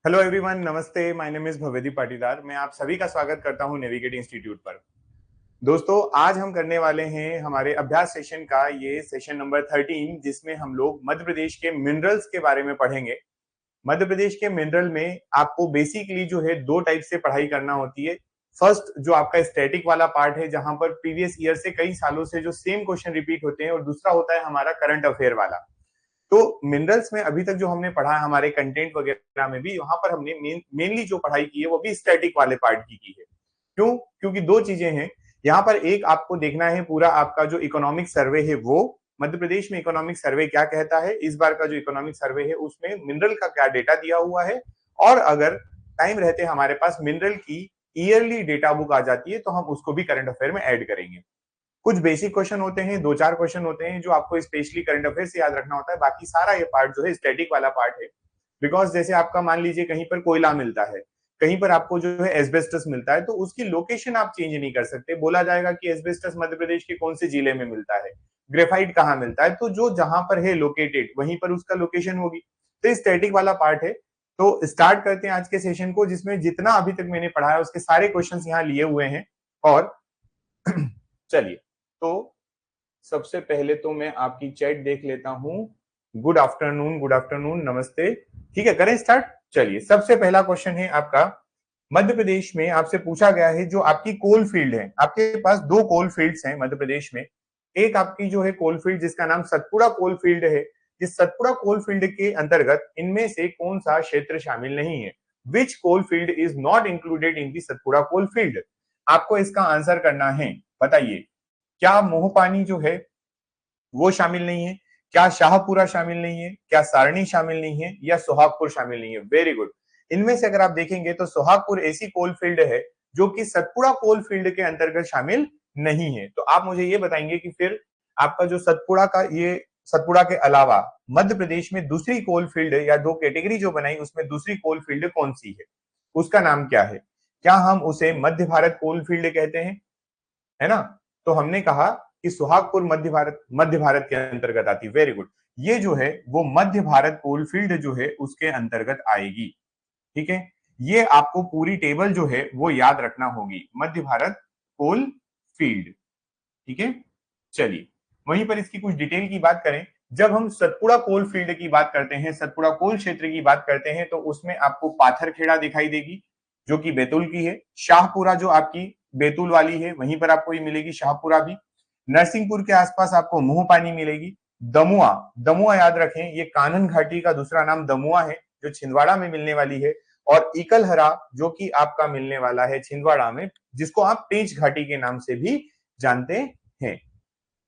Hello everyone, नमस्ते। My name is Bhavedi Patidar. मैं आप सभी का स्वागत करता हूं नेविगेट इंस्टीट्यूट पर। दोस्तों, आज हम करने वाले हैं हमारे अभ्यास सेशन का ये सेशन नंबर 13, जिसमें हम लोग मध्य प्रदेश के मिनरल्स के बारे में पढ़ेंगे। मध्य प्रदेश के मिनरल में आपको बेसिकली जो है दो टाइप से पढ़ाई करना होती है। फर्स्ट जो आपका स्टैटिक वाला पार्ट है, जहां पर प्रीवियस ईयर से कई सालों से जो सेम क्वेश्चन रिपीट होते हैं, और दूसरा होता है हमारा करंट अफेयर वाला। तो मिनरल्स में अभी तक जो हमने पढ़ा है हमारे कंटेंट वगैरह में भी, वहां पर हमने मेनली जो पढ़ाई की है वो भी स्टैटिक वाले पार्ट की है। क्यों? क्योंकि दो चीजें हैं यहाँ पर। एक, आपको देखना है पूरा आपका जो इकोनॉमिक सर्वे है वो मध्य प्रदेश में इकोनॉमिक सर्वे क्या कहता है, इस बार का जो इकोनॉमिक सर्वे है उसमें मिनरल का क्या डेटा दिया हुआ है। और अगर टाइम रहते हमारे पास मिनरल की ईयरली डेटा बुक आ जाती है तो हम उसको भी करंट अफेयर में ऐड करेंगे। कुछ बेसिक क्वेश्चन होते हैं, दो चार क्वेश्चन होते हैं जो आपको स्पेशली करंट अफेयर से याद रखना होता है। बाकी सारा ये पार्ट जो है स्टैटिक वाला पार्ट है। बिकॉज जैसे आपका मान लीजिए कहीं पर कोयला मिलता है, कहीं पर आपको जो है एस्बेस्टस मिलता है, तो उसकी लोकेशन आप चेंज नहीं कर सकते। बोला जाएगा कि एस्बेस्टस मध्य प्रदेश के कौन से जिले में मिलता है, ग्रेफाइट कहाँ मिलता है, तो जो जहां पर है लोकेटेड वहीं पर उसका लोकेशन होगी। तो स्टैटिक वाला पार्ट है। तो स्टार्ट करते हैं आज के सेशन को, जिसमें जितना अभी तक मैंने पढ़ा है उसके सारे क्वेश्चन यहाँ लिए हुए हैं। और चलिए, तो सबसे पहले तो मैं आपकी चैट देख लेता हूं। गुड आफ्टरनून, गुड आफ्टरनून, नमस्ते। ठीक है, करें स्टार्ट। चलिए, सबसे पहला क्वेश्चन है आपका। मध्य प्रदेश में आपसे पूछा गया है जो आपकी कोल फील्ड है, आपके पास दो कोल फील्ड्स हैं मध्य प्रदेश में। एक आपकी जो है कोल फील्ड जिसका नाम सतपुड़ा कोल फील्ड है। इस सतपुड़ा कोल फील्ड के अंतर्गत इनमें से कौन सा क्षेत्र शामिल नहीं है? Which coal field is not included in the Satpura coal field? आपको इसका आंसर करना है। बताइए, क्या मोहपानी जो है वो शामिल नहीं है, क्या शाहपुरा शामिल नहीं है, क्या सारणी शामिल नहीं है, या सोहागपुर शामिल नहीं है? Very good. इनमें से अगर आप देखेंगे तो सोहागपुर ऐसी कोल फील्ड है जो कि सतपुड़ा कोल फील्ड के अंतर्गत शामिल नहीं है। तो आप मुझे ये बताएंगे कि फिर आपका जो सतपुड़ा का, ये सतपुड़ा के अलावा मध्य प्रदेश में दूसरी कोल फील्ड या दो कैटेगरी जो बनाई उसमें दूसरी कोल फील्ड कौन सी है, उसका नाम क्या है? क्या हम उसे मध्य भारत कोल फील्ड कहते हैं, है ना? तो हमने कहा कि सुहागपुर मध्य भारत के अंतर्गत आती। Very good. ये जो है वो मध्य भारत कोल फील्ड जो है उसके अंतर्गत आएगी। ठीक है, ये आपको पूरी टेबल जो है वो याद रखना होगी, मध्य भारत कोल फील्ड। ठीक है, चलिए वहीं पर इसकी कुछ डिटेल की बात करें। जब हम सतपुड़ा कोल फील्ड की बात करते हैं, सतपुड़ा कोल क्षेत्र की बात करते हैं, तो उसमें आपको पाथरखेड़ा दिखाई देगी जो कि बैतूल की है। शाहपुरा जो आपकी बैतूल वाली है वहीं पर आपको ये मिलेगी, शाहपुरा भी। नरसिंहपुर के आसपास आपको मोहपानी मिलेगी। दमुआ, दमुआ याद रखें, ये कानन घाटी का दूसरा नाम दमुआ है जो छिंदवाड़ा में मिलने वाली है। और इकलहरा जो कि आपका मिलने वाला है छिंदवाड़ा में, जिसको आप पेंच घाटी के नाम से भी जानते हैं।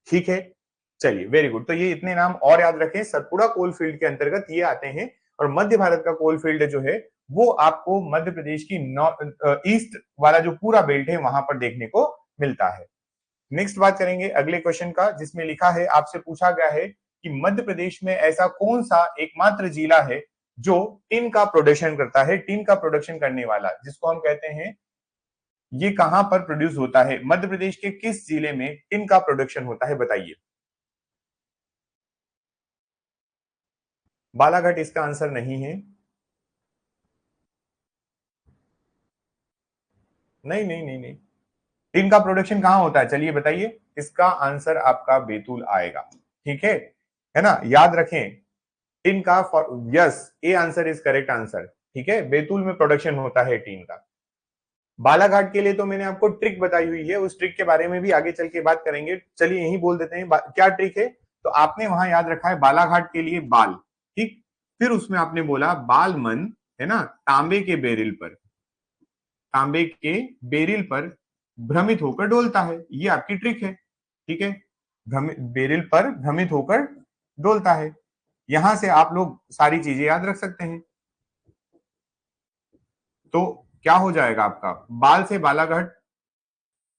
ठीक है, चलिए वेरी गुड। तो ये इतने नाम और याद रखें, सतपुड़ा कोल फील्ड के अंतर्गत ये आते हैं। और मध्य भारत का कोल फील्ड जो है वो आपको मध्य प्रदेश की ईस्ट वाला जो पूरा बेल्ट है वहां पर देखने को मिलता है। नेक्स्ट बात करेंगे अगले क्वेश्चन का, जिसमें लिखा है, आपसे पूछा गया है कि मध्य प्रदेश में ऐसा कौन सा एकमात्र जिला है जो टिन का प्रोडक्शन करता है, टिन का प्रोडक्शन करने वाला, जिसको हम कहते हैं, ये कहां पर प्रोड्यूस होता है? मध्य प्रदेश के किस जिले में टिन का प्रोडक्शन होता है? बताइए। बालाघाट इसका आंसर नहीं है। नहीं नहीं नहीं नहीं, टिन का प्रोडक्शन कहां होता है, चलिए बताइए। इसका आंसर आपका बैतूल आएगा। ठीक है ना? याद रखें, टिन का, yes, A answer is correct answer. ठीक है, बैतूल में प्रोडक्शन होता है टिन का। बालाघाट के लिए तो मैंने आपको ट्रिक बताई हुई है, उस ट्रिक के बारे में भी आगे चल के बात करेंगे। चलिए यही बोल देते हैं क्या ट्रिक है। तो आपने वहां याद रखा है बालाघाट के लिए बाल, ठीक। फिर उसमें आपने बोला बाल मन, है ना, तांबे के बेरिल पर, तांबे के बेरिल पर भ्रमित होकर डोलता है, ये आपकी ट्रिक है। ठीक है, बेरिल पर भ्रमित होकर डोलता है। यहां से आप लोग सारी चीजें याद रख सकते हैं। तो क्या हो जाएगा आपका, बाल से बालाघाट,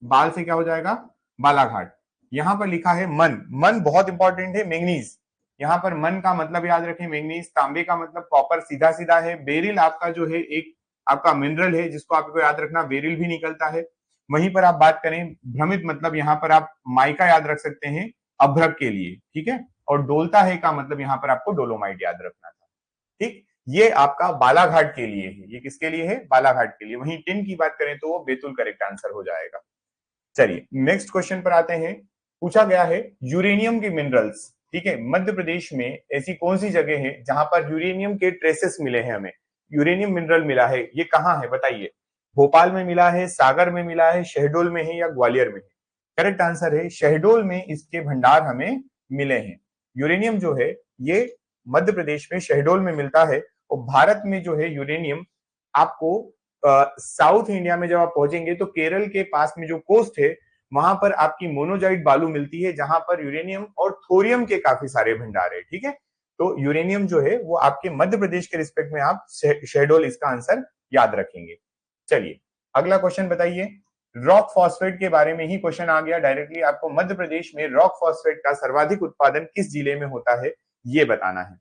बाल से क्या हो जाएगा, बालाघाट। यहां पर लिखा है मन, मन बहुत इंपॉर्टेंट है, मैंगनीज। यहां पर मन का मतलब याद रखें मैंगनीज, तांबे का मतलब कॉपर, सीधा सीधा है। बेरिल आपका जो है एक आपका मिनरल है जिसको आपको याद रखना, बेरिल भी निकलता है। वहीं पर आप बात करें भ्रमित मतलब, यहां पर आप माइका याद रख सकते हैं अभ्रक के लिए। ठीक है, और डोलता है का मतलब यहां पर आपको डोलोमाइट याद रखना था। ठीक, ये आपका बालाघाट के लिए है। ये किसके लिए है? बालाघाट के लिए। वहीं टिन की बात करें तो वो बैतूल करेक्ट आंसर हो जाएगा। चलिए नेक्स्ट क्वेश्चन पर आते हैं। पूछा गया है यूरेनियम के मिनरल्स, ठीक है, मध्य प्रदेश में ऐसी कौन सी जगह है जहां पर यूरेनियम के ट्रेसेस मिले हैं? हमें यूरेनियम मिनरल मिला है, ये कहाँ है बताइए? भोपाल में मिला है, सागर में मिला है, शहडोल में है या ग्वालियर में है? करेक्ट आंसर है शहडोल में इसके भंडार हमें मिले हैं। यूरेनियम जो है ये मध्य प्रदेश में शहडोल में मिलता है। और भारत में जो है यूरेनियम आपको साउथ इंडिया में जब आप पहुंचेंगे तो केरल के पास में जो कोस्ट है वहां पर आपकी मोनोजाइट बालू मिलती है, जहां पर यूरेनियम और थोरियम के काफी सारे भंडार है। ठीक है, तो यूरेनियम जो है वो आपके मध्य प्रदेश के रिस्पेक्ट में आप शहडोल इसका आंसर याद रखेंगे। चलिए अगला क्वेश्चन बताइए। रॉक फॉस्फेट के बारे में ही क्वेश्चन आ गया डायरेक्टली। आपको मध्य प्रदेश में रॉक फॉस्फेट का सर्वाधिक उत्पादन किस जिले में होता है ये बताना है।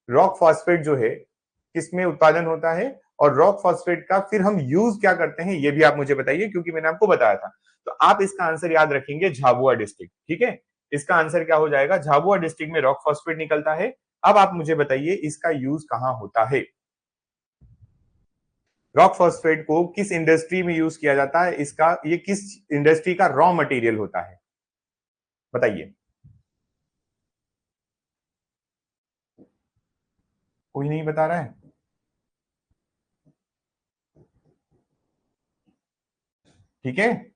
रॉक फॉस्फेट जो है किसमें उत्पादन होता है और रॉक फॉस्फेट का फिर हम यूज क्या करते हैं ये भी आप मुझे बताइए, क्योंकि मैंने आपको बताया था। तो आप इसका आंसर याद रखेंगे झाबुआ डिस्ट्रिक्ट। ठीक है, इसका आंसर क्या हो जाएगा? झाबुआ डिस्ट्रिक्ट में रॉक फॉस्फेट निकलता है। अब आप मुझे बताइए इसका यूज कहां होता है? रॉक फॉस्फेट को किस इंडस्ट्री में यूज किया जाता है? इसका ये किस इंडस्ट्री का रॉ मटेरियल होता है बताइए? कोई नहीं बता रहा है। ठीक है,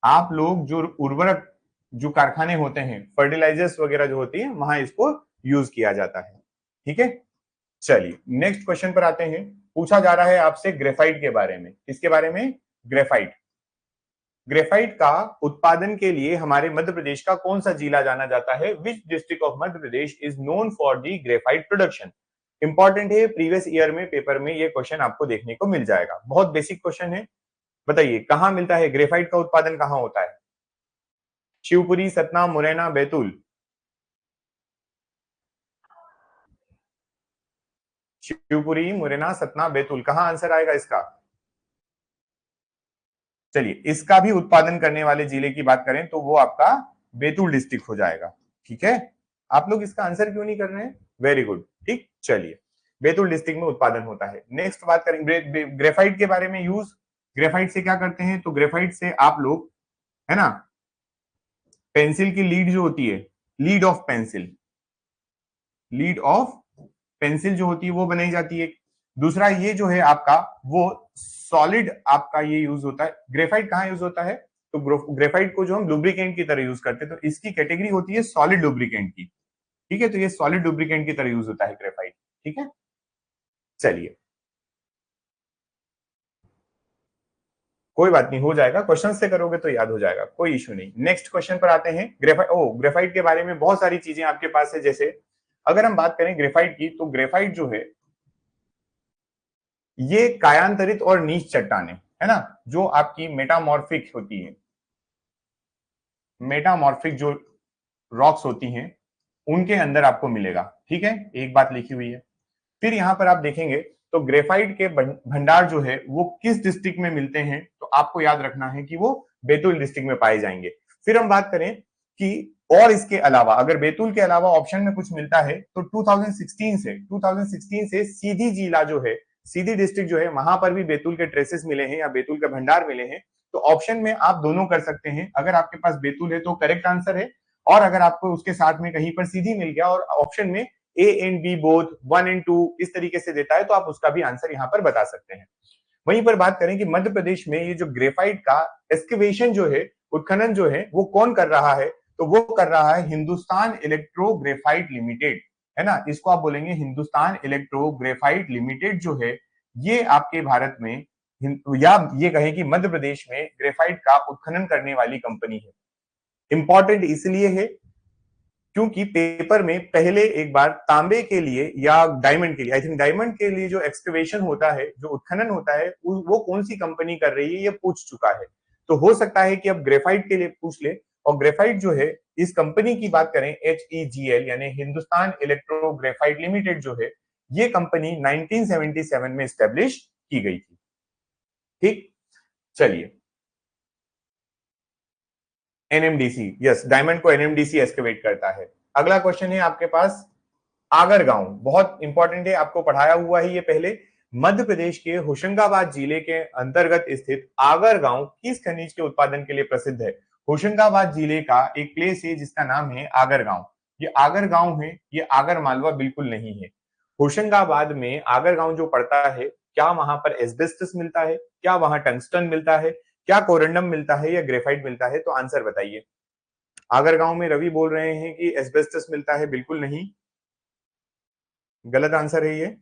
आप लोग जो उर्वरक जो कारखाने होते हैं, फर्टिलाइजर्स वगैरह जो होती है, वहां इसको यूज किया जाता है। ठीक है, चलिए नेक्स्ट क्वेश्चन पर आते हैं। पूछा जा रहा है आपसे ग्रेफाइट के बारे में। किसके बारे में? ग्रेफाइट। ग्रेफाइट का उत्पादन के लिए हमारे मध्य प्रदेश का कौन सा जिला जाना जाता है? विच district of Madhya Pradesh is known for the graphite production? Important है, प्रीवियस ईयर में पेपर में ये क्वेश्चन आपको देखने को मिल जाएगा। बहुत बेसिक क्वेश्चन है। बताइए कहां मिलता है ग्रेफाइट का उत्पादन, कहां होता है? शिवपुरी, सतना, मुरैना, बैतूल? शिवपुरी, मुरैना, सतना, बैतूल, कहां आंसर आएगा इसका? चलिए इसका भी उत्पादन करने वाले जिले की बात करें तो वो आपका बैतूल डिस्ट्रिक्ट हो जाएगा। ठीक है, आप लोग इसका आंसर क्यों नहीं कर रहे हैं? Very good. ठीक, चलिए बैतूल डिस्ट्रिक्ट में उत्पादन होता है। नेक्स्ट बात करेंगे ग्रेफाइट के बारे में। यूज ग्रेफाइट से क्या करते हैं? तो ग्रेफाइट से आप लोग, है ना, पेंसिल की लीड जो होती है, lead of pencil, lead of pencil जो होती है वो बनाई जाती है। दूसरा ये जो है आपका वो सॉलिड आपका ये यूज होता है। ग्रेफाइट कहाँ यूज होता है? तो ग्रेफाइट को जो हम लुब्रिकेंट की तरह यूज करते हैं, तो इसकी कैटेगरी होती है सॉलिड लुब्रिकेंट की। ठीक है, तो ये सॉलिड लुब्रिकेंट की तरह यूज होता है ग्रेफाइट। ठीक है, चलिए कोई बात नहीं, हो जाएगा। क्वेश्चन से करोगे तो याद हो जाएगा, कोई इशू नहीं। नेक्स्ट क्वेश्चन पर आते हैं। ग्रेफाइट के बारे में बहुत सारी चीजें आपके पास है। जैसे अगर हम बात करें ग्रेफाइट की, तो ग्रेफाइट जो है ये कायांतरित और नीच चट्टाने, है ना, जो आपकी मेटामॉर्फिक होती है, मेटामॉर्फिक जो रॉक्स होती हैं उनके अंदर आपको मिलेगा। ठीक है, एक बात लिखी हुई है। फिर यहां पर आप देखेंगे तो ग्रेफाइट के भंडार जो है वो किस डिस्ट्रिक्ट में मिलते हैं, तो आपको याद रखना है कि वो बैतूल डिस्ट्रिक्ट में पाए जाएंगे। फिर हम बात करें कि और इसके अलावा अगर बैतूल के अलावा ऑप्शन में कुछ मिलता है तो 2016 से सीधी जिला जो है, सीधी डिस्ट्रिक्ट जो है, वहां पर भी बैतूल के ट्रेसेस मिले हैं या बैतूल के भंडार मिले हैं। तो ऑप्शन में आप दोनों कर सकते हैं। अगर आपके पास बैतूल है तो करेक्ट आंसर है, और अगर आपको उसके साथ में कहीं पर सीधी मिल गया और ऑप्शन में A and B both 1 and 2 इस तरीके से देता है तो आप उसका भी आंसर यहां पर बता सकते हैं। वहीं पर बात करें कि मध्य प्रदेश में ये जो ग्रेफाइट का एक्सकेवेशन जो है, उत्खनन जो है, वो कौन कर रहा है? तो वो कर रहा है हिंदुस्तान इलेक्ट्रो ग्रेफाइट लिमिटेड, है ना। इसको आप बोलेंगे हिंदुस्तान इलेक्ट्रो ग्रेफाइट लिमिटेड जो है ये आपके भारत में या ये कहें कि मध्य प्रदेश में ग्रेफाइट का उत्खनन करने वाली कंपनी है। इंपॉर्टेंट इसलिए है क्योंकि पेपर में पहले एक बार तांबे के लिए या डायमंड के लिए, आई थिंक डायमंड के लिए जो एक्सकवेशन होता है, जो उत्खनन होता है, वो कौन सी कंपनी कर रही है ये पूछ चुका है। तो हो सकता है कि अब ग्रेफाइट के लिए पूछ ले। और ग्रेफाइट जो है इस कंपनी की बात करें HEGL यानी हिंदुस्तान इलेक्ट्रो ग्रेफाइट लिमिटेड जो है, ये कंपनी 1977 में स्टेब्लिश की गई थी। ठीक, चलिए एनएमडीसी, यस, डायमंड को एनएमडीसी एक्सकेवेट करता है। अगला क्वेश्चन है आपके पास आगर गांव बहुत इंपॉर्टेंट है, आपको पढ़ाया हुआ है ये पहले। मध्य प्रदेश के होशंगाबाद जिले के अंतर्गत स्थित आगर गांव किस खनिज के उत्पादन के लिए प्रसिद्ध है? होशंगाबाद जिले का एक प्लेस है जिसका नाम है आगर गांव। ये आगर गांव है, ये आगर मालवा बिल्कुल नहीं है। होशंगाबाद में आगर गांव जो पड़ता है, क्या वहां पर एस्बेस्टस मिलता है, क्या वहां टंगस्टन मिलता है, क्या कोरंडम मिलता है या ग्रेफाइट मिलता है? तो आंसर बताइए। आगर गांव में रवि बोल रहे हैं कि एस्बेस्टस मिलता है, बिल्कुल नहीं, गलत आंसर है ये।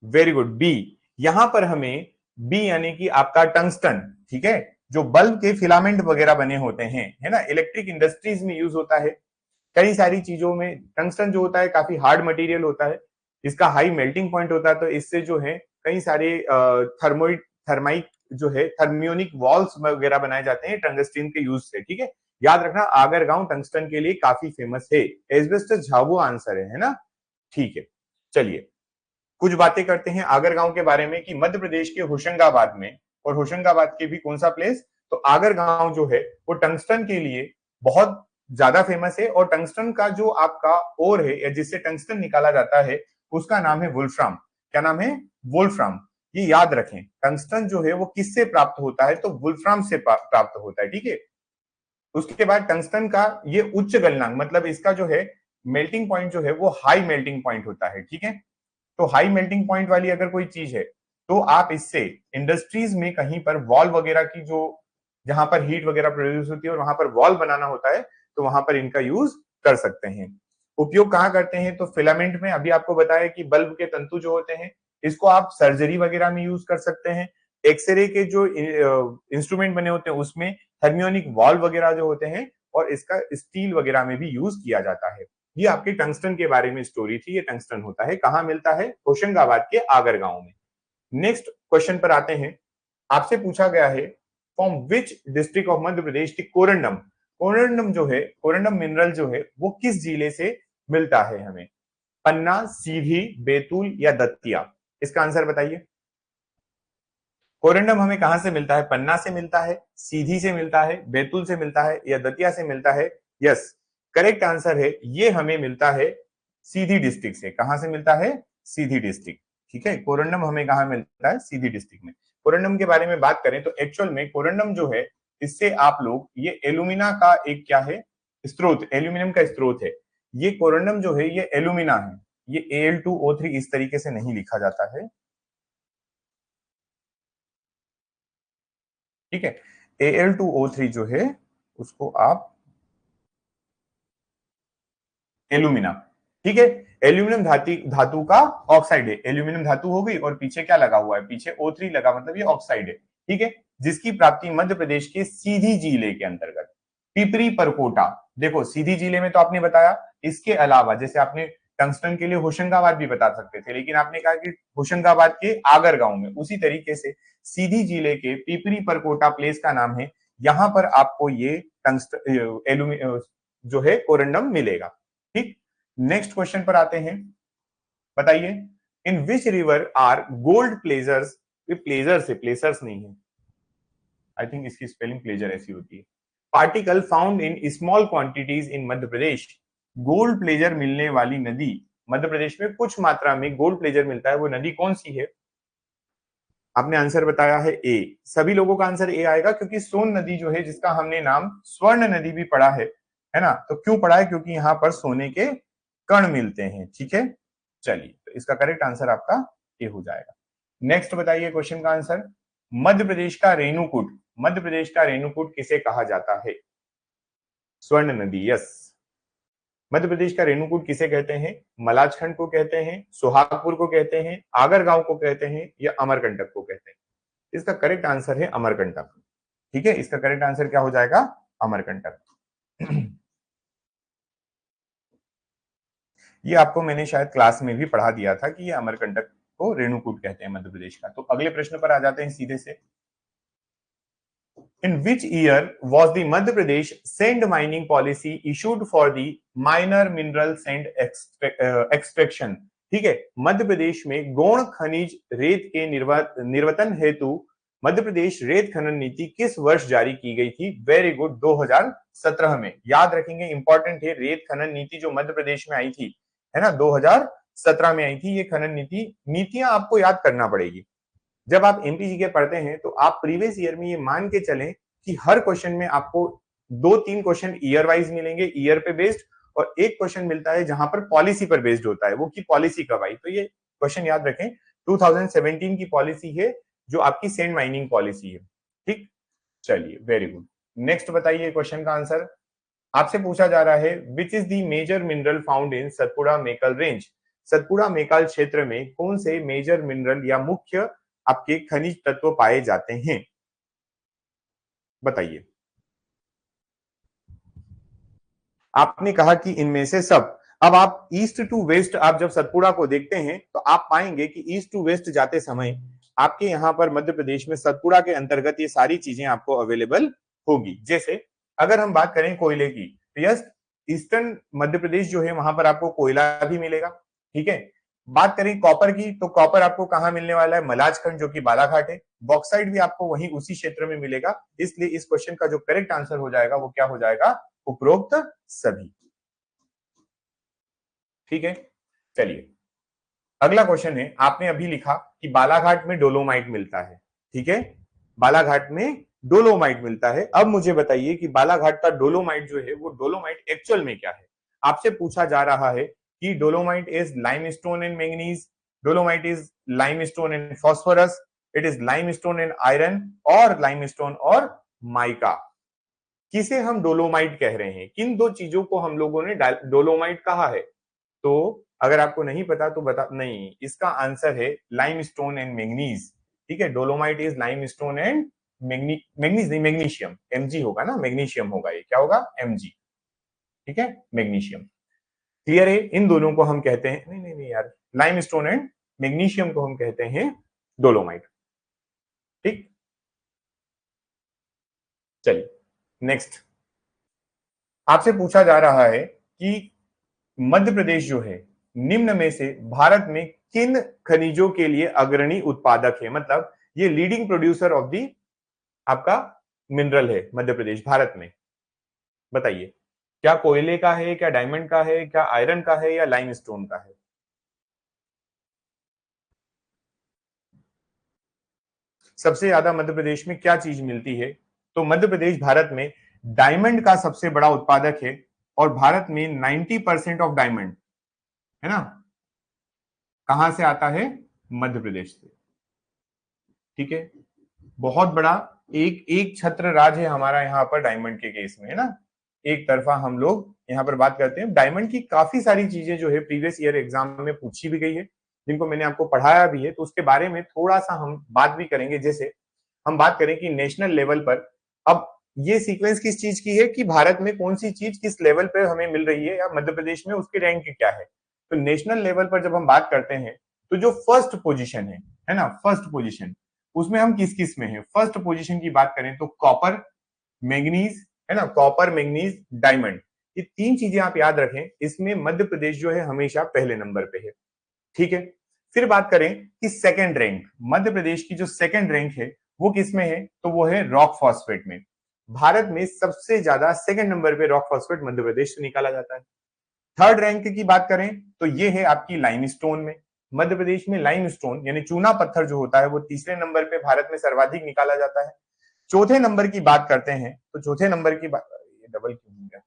Very good, B. यहां पर हमें बी यानी कि आपका टंगस्टन, ठीक है, जो बल्ब के फिलामेंट वगैरह बने होते हैं, है ना, इलेक्ट्रिक इंडस्ट्रीज में यूज होता है। कई सारी चीजों में टंगस्टन जो होता है काफी हार्ड मटेरियल होता है, इसका हाई मेल्टिंग पॉइंट होता है, तो इससे जो है कई सारे थर्माइट जो है थर्मियोनिक वॉल्स वगैरह बनाए जाते हैं टंगस्टन के यूज से, ठीक है। याद रखना आगर गांव टंगस्टन के लिए काफी फेमस है। एस्बेस्टस झाबुआ आंसर है ना, ठीक है। चलिए कुछ बातें करते हैं आगर गांव के बारे में कि मध्य प्रदेश के होशंगाबाद में, और होशंगाबाद के भी कौन सा प्लेस, तो आगर गांव जो है वो टंगस्टन के लिए बहुत ज्यादा फेमस है। और टंगस्टन का जो आपका ओर है या जिससे टंगस्टन निकाला जाता है उसका नाम है वुल्फ्राम। क्या नाम है? वुल्फ्राम। ये याद रखें, टंगस्टन जो है वो किससे प्राप्त होता है? तो वुल्फ्राम से प्राप्त होता है, ठीक है। उसके बाद टंगस्टन का ये उच्च गलनांक, मतलब इसका जो है मेल्टिंग पॉइंट जो है वो हाई मेल्टिंग पॉइंट होता है, ठीक है। तो हाई मेल्टिंग पॉइंट वाली अगर कोई चीज है तो आप इससे इंडस्ट्रीज में कहीं पर वॉल वगैरह की जो, जहां पर हीट वगैरह प्रोड्यूस होती है और वहां पर वॉल बनाना होता है, तो वहां पर इनका यूज कर सकते हैं। उपयोग कहाँ करते हैं? तो फिलामेंट में, अभी आपको बताया कि बल्ब के तंतु जो होते हैं इसको आप सर्जरी वगैरह में यूज कर सकते हैं। एक्सरे के जो इंस्ट्रूमेंट बने होते हैं उसमें थर्मियोनिक वॉल वगैरह जो होते हैं, और इसका स्टील वगैरह में भी यूज किया जाता है। ये आपके टंगस्टन के बारे में स्टोरी थी। ये टंगस्टन होता है, कहां मिलता है? होशंगाबाद के आगर गांव में। नेक्स्ट क्वेश्चन पर आते हैं। आपसे पूछा गया है from which district of Madhya Pradesh the corundum. Corundum जो है, कोरंडम मिनरल जो है वो किस जिले से मिलता है हमें? पन्ना, सीधी, बैतूल या दतिया? इसका आंसर बताइए। कोरंडम हमें कहां से मिलता है? पन्ना से मिलता है, सीधी से मिलता है, बैतूल से मिलता है या दतिया से मिलता है? यस, करेक्ट आंसर है, ये हमें मिलता है सीधी डिस्ट्रिक्ट से। कहां से मिलता है? सीधी डिस्ट्रिक्ट, ठीक है। कोरंडम हमें कहां मिलता है? सीधी डिस्ट्रिक्ट में। कोरंडम के बारे में बात करें तो एक्चुअल में कोरंडम जो है, इससे आप लोग, ये एल्यूमिना का एक क्या है? स्रोत, एल्यूमिनियम का स्रोत है। ये कोरंडम जो है ये एल्यूमिना है। ये Al2O3 इस तरीके से नहीं लिखा जाता है, ठीक है। Al2O3 जो है उसको आप एल्यूमिना, ठीक है। एल्यूमिनियम धातु का ऑक्साइड है। एल्यूमिनियम धातु हो गई और पीछे क्या लगा हुआ है? पीछे O3 लगा, मतलब ये ऑक्साइड है, ठीक है। जिसकी प्राप्ति मध्य प्रदेश के सीधी जिले के अंतर्गत पिपरी परकोटा, देखो सीधी जिले में तो आपने बताया, इसके अलावा जैसे आपने टंगस्टन के लिए होशंगाबाद भी बता सकते थे, लेकिन आपने कहा कि होशंगाबाद के आगर गांव में, उसी तरीके से सीधी जिले के पिपरी परकोटा प्लेस का नाम है। यहां पर आपको ये टंगस्टन जो है कोरंडम मिलेगा, ठीक। नेक्स्ट क्वेश्चन पर आते हैं। बताइए, in which river are gold placers, ये प्लेजर्स है, प्लेसर्स नहीं है, आई थिंक इसकी स्पेलिंग प्लेजर ऐसी होती है। Particle found in small quantities in Madhya Pradesh. Gold placer मिलने वाली नदी, मध्य प्रदेश में कुछ मात्रा में गोल्ड प्लेजर मिलता है, वो नदी कौन सी है? आपने आंसर बताया है ए। सभी लोगों का आंसर ए आएगा, क्योंकि सोन नदी जो है, जिसका हमने नाम स्वर्ण नदी भी पढ़ा है ना। तो क्यों पढ़ा है? क्योंकि यहाँ पर सोने के कण मिलते हैं, ठीक है। चलिए, तो इसका करेक्ट आंसर आपका ए हो जाएगा। नेक्स्ट बताइए क्वेश्चन का आंसर। मध्य प्रदेश का रेणुकूट, मध्य प्रदेश का रेणुकूट किसे कहा जाता है? स्वर्ण नदी, यस। मध्य प्रदेश का रेणुकूट किसे कहते हैं? मलाजखंड को कहते हैं, सुहागपुर को कहते हैं, आगर गांव को कहते हैं या अमरकंटक को कहते हैं? इसका करेक्ट आंसर है अमरकंटक, ठीक है। इसका करेक्ट आंसर क्या हो जाएगा? अमरकंटक। ये आपको मैंने शायद क्लास में भी पढ़ा दिया था कि ये अमरकंटक को रेणुकूट कहते हैं मध्य प्रदेश का। तो अगले प्रश्न पर आ जाते हैं सीधे से। In which year was the Madhya Pradesh sand mining policy issued for the minor mineral sand extraction? ठीक है, मध्य प्रदेश में गौण खनिज रेत के निर्वतन हेतु मध्य प्रदेश रेत खनन नीति किस वर्ष जारी की गई थी? वेरी गुड, 2017 में। याद रखेंगे, इंपॉर्टेंट है, रेत खनन नीति जो मध्य प्रदेश में आई थी है ना, 2017 में आई थी ये खनन नीति। नीतियां आपको याद करना पड़ेगी। जब आप एमपीजी के पढ़ते हैं तो आप प्रीवियस ईयर में ये मान के चलें कि हर क्वेश्चन में आपको 2-3 क्वेश्चन ईयर वाइज मिलेंगे, ईयर पे बेस्ड, और एक क्वेश्चन मिलता है जहां पर पॉलिसी पर बेस्ड होता है, वो की पॉलिसी कब आई। तो ये क्वेश्चन याद रखें, 2017 की पॉलिसी है जो आपकी सैंड माइनिंग पॉलिसी है। ठीक, चलिए, वेरी गुड। नेक्स्ट बताइए क्वेश्चन का आंसर। आपसे पूछा जा रहा है which is the major mineral found in Satpura Maikal range. Satpura Maikal क्षेत्र में कौन से मेजर मिनरल या मुख्य आपके खनिज तत्व पाए जाते हैं, बताइए। आपने कहा कि इनमें से सब। अब आप ईस्ट टू वेस्ट, आप जब सतपुड़ा को देखते हैं तो आप पाएंगे कि ईस्ट टू वेस्ट जाते समय आपके यहां पर मध्य प्रदेश में सतपुड़ा के अंतर्गत ये सारी चीजें आपको अवेलेबल होगी। जैसे अगर हम बात करें कोयले की, तो यस, ईस्टर्न मध्य प्रदेश जो है वहां पर आपको कोयला भी मिलेगा। ठीक है, बात करें कॉपर की, तो कॉपर आपको कहां मिलने वाला है, मलाजखंड जो कि बालाघाट है। बॉक्साइट भी आपको वहीं उसी क्षेत्र में मिलेगा। इसलिए इस क्वेश्चन का जो करेक्ट आंसर हो जाएगा वो क्या हो जाएगा, उपरोक्त सभी। ठीक है, चलिए अगला क्वेश्चन है। आपने अभी लिखा कि बालाघाट में डोलोमाइट मिलता है। ठीक है, बालाघाट में डोलोमाइट मिलता है। अब मुझे बताइए कि बालाघाट का डोलोमाइट जो है वो डोलोमाइट एक्चुअल में क्या है। आपसे पूछा जा रहा है कि dolomite is limestone and manganese, dolomite is limestone and phosphorus, it is limestone and iron, और लाइमस्टोन और माइका। किसे हम डोलोमाइट कह रहे हैं, किन दो चीजों को हम लोगों ने डोलोमाइट कहा है। तो अगर आपको नहीं पता तो बता, नहीं, इसका आंसर है लाइमस्टोन एंड मैंगनीज। ठीक है, dolomite is limestone and manganese नहीं, मैग्नीशियम, एमजी होगा ना, मैग्नीशियम होगा, ये क्या होगा, एमजी। ठीक है, मैग्नीशियम। क्लियर है, इन दोनों को हम कहते हैं, नहीं नहीं नहीं यार, लाइमस्टोन एंड मैग्नीशियम को हम कहते हैं डोलोमाइट। ठीक, चलिए नेक्स्ट। आपसे पूछा जा रहा है कि मध्य प्रदेश जो है निम्न में से भारत में किन खनिजों के लिए अग्रणी उत्पादक है, मतलब ये लीडिंग प्रोड्यूसर ऑफ दी आपका मिनरल है मध्य प्रदेश भारत में। बताइए, क्या कोयले का है, क्या डायमंड का है, क्या आयरन का है, या लाइमस्टोन का है। सबसे ज्यादा मध्य प्रदेश में क्या चीज मिलती है, तो मध्य प्रदेश भारत में डायमंड का सबसे बड़ा उत्पादक है, और भारत में 90% ऑफ डायमंड, है ना, कहां से आता है, मध्य प्रदेश से। ठीक है, बहुत बड़ा एक एक छत्र राज है हमारा यहाँ पर डायमंड के केस में, है ना। एक तरफा हम लोग यहाँ पर बात करते हैं। डायमंड की काफी सारी चीजें जो है प्रीवियस ईयर एग्जाम में पूछी भी गई है, जिनको मैंने आपको पढ़ाया भी है, तो उसके बारे में थोड़ा सा हम बात भी करेंगे। जैसे हम बात करें कि नेशनल लेवल पर, अब ये सीक्वेंस किस चीज की है कि भारत में कौन सी चीज किस लेवल पे हमें मिल रही है, या मध्य प्रदेश में उसकी रैंक क्या है। तो नेशनल लेवल पर जब हम बात करते हैं तो जो फर्स्ट पोजीशन है ना, फर्स्ट पोजीशन, उसमें हम किस किस में है। फर्स्ट पोजीशन की बात करें तो कॉपर, मैंगनीज, है ना, कॉपर, मैंगनीज, डायमंड, ये तीन चीजें आप याद रखें। इसमें मध्य प्रदेश जो है हमेशा पहले नंबर पे है। ठीक है, फिर बात करें कि सेकंड रैंक, मध्य प्रदेश की जो सेकंड रैंक है वो किस में है, तो वो है रॉक फॉस्फेट में। भारत में सबसे ज्यादा सेकंड नंबर पे रॉक फॉस्फेट मध्य प्रदेश से निकाला जाता है। थर्ड रैंक की बात करें तो ये है आपकी लाइमस्टोन में। मध्य प्रदेश में लाइमस्टोन यानी चूना पत्थर जो होता है वो तीसरे नंबर पे भारत में सर्वाधिक निकाला जाता है। चौथे नंबर की बात करते हैं तो चौथे नंबर की बात, ये डबल क्यों हो गया,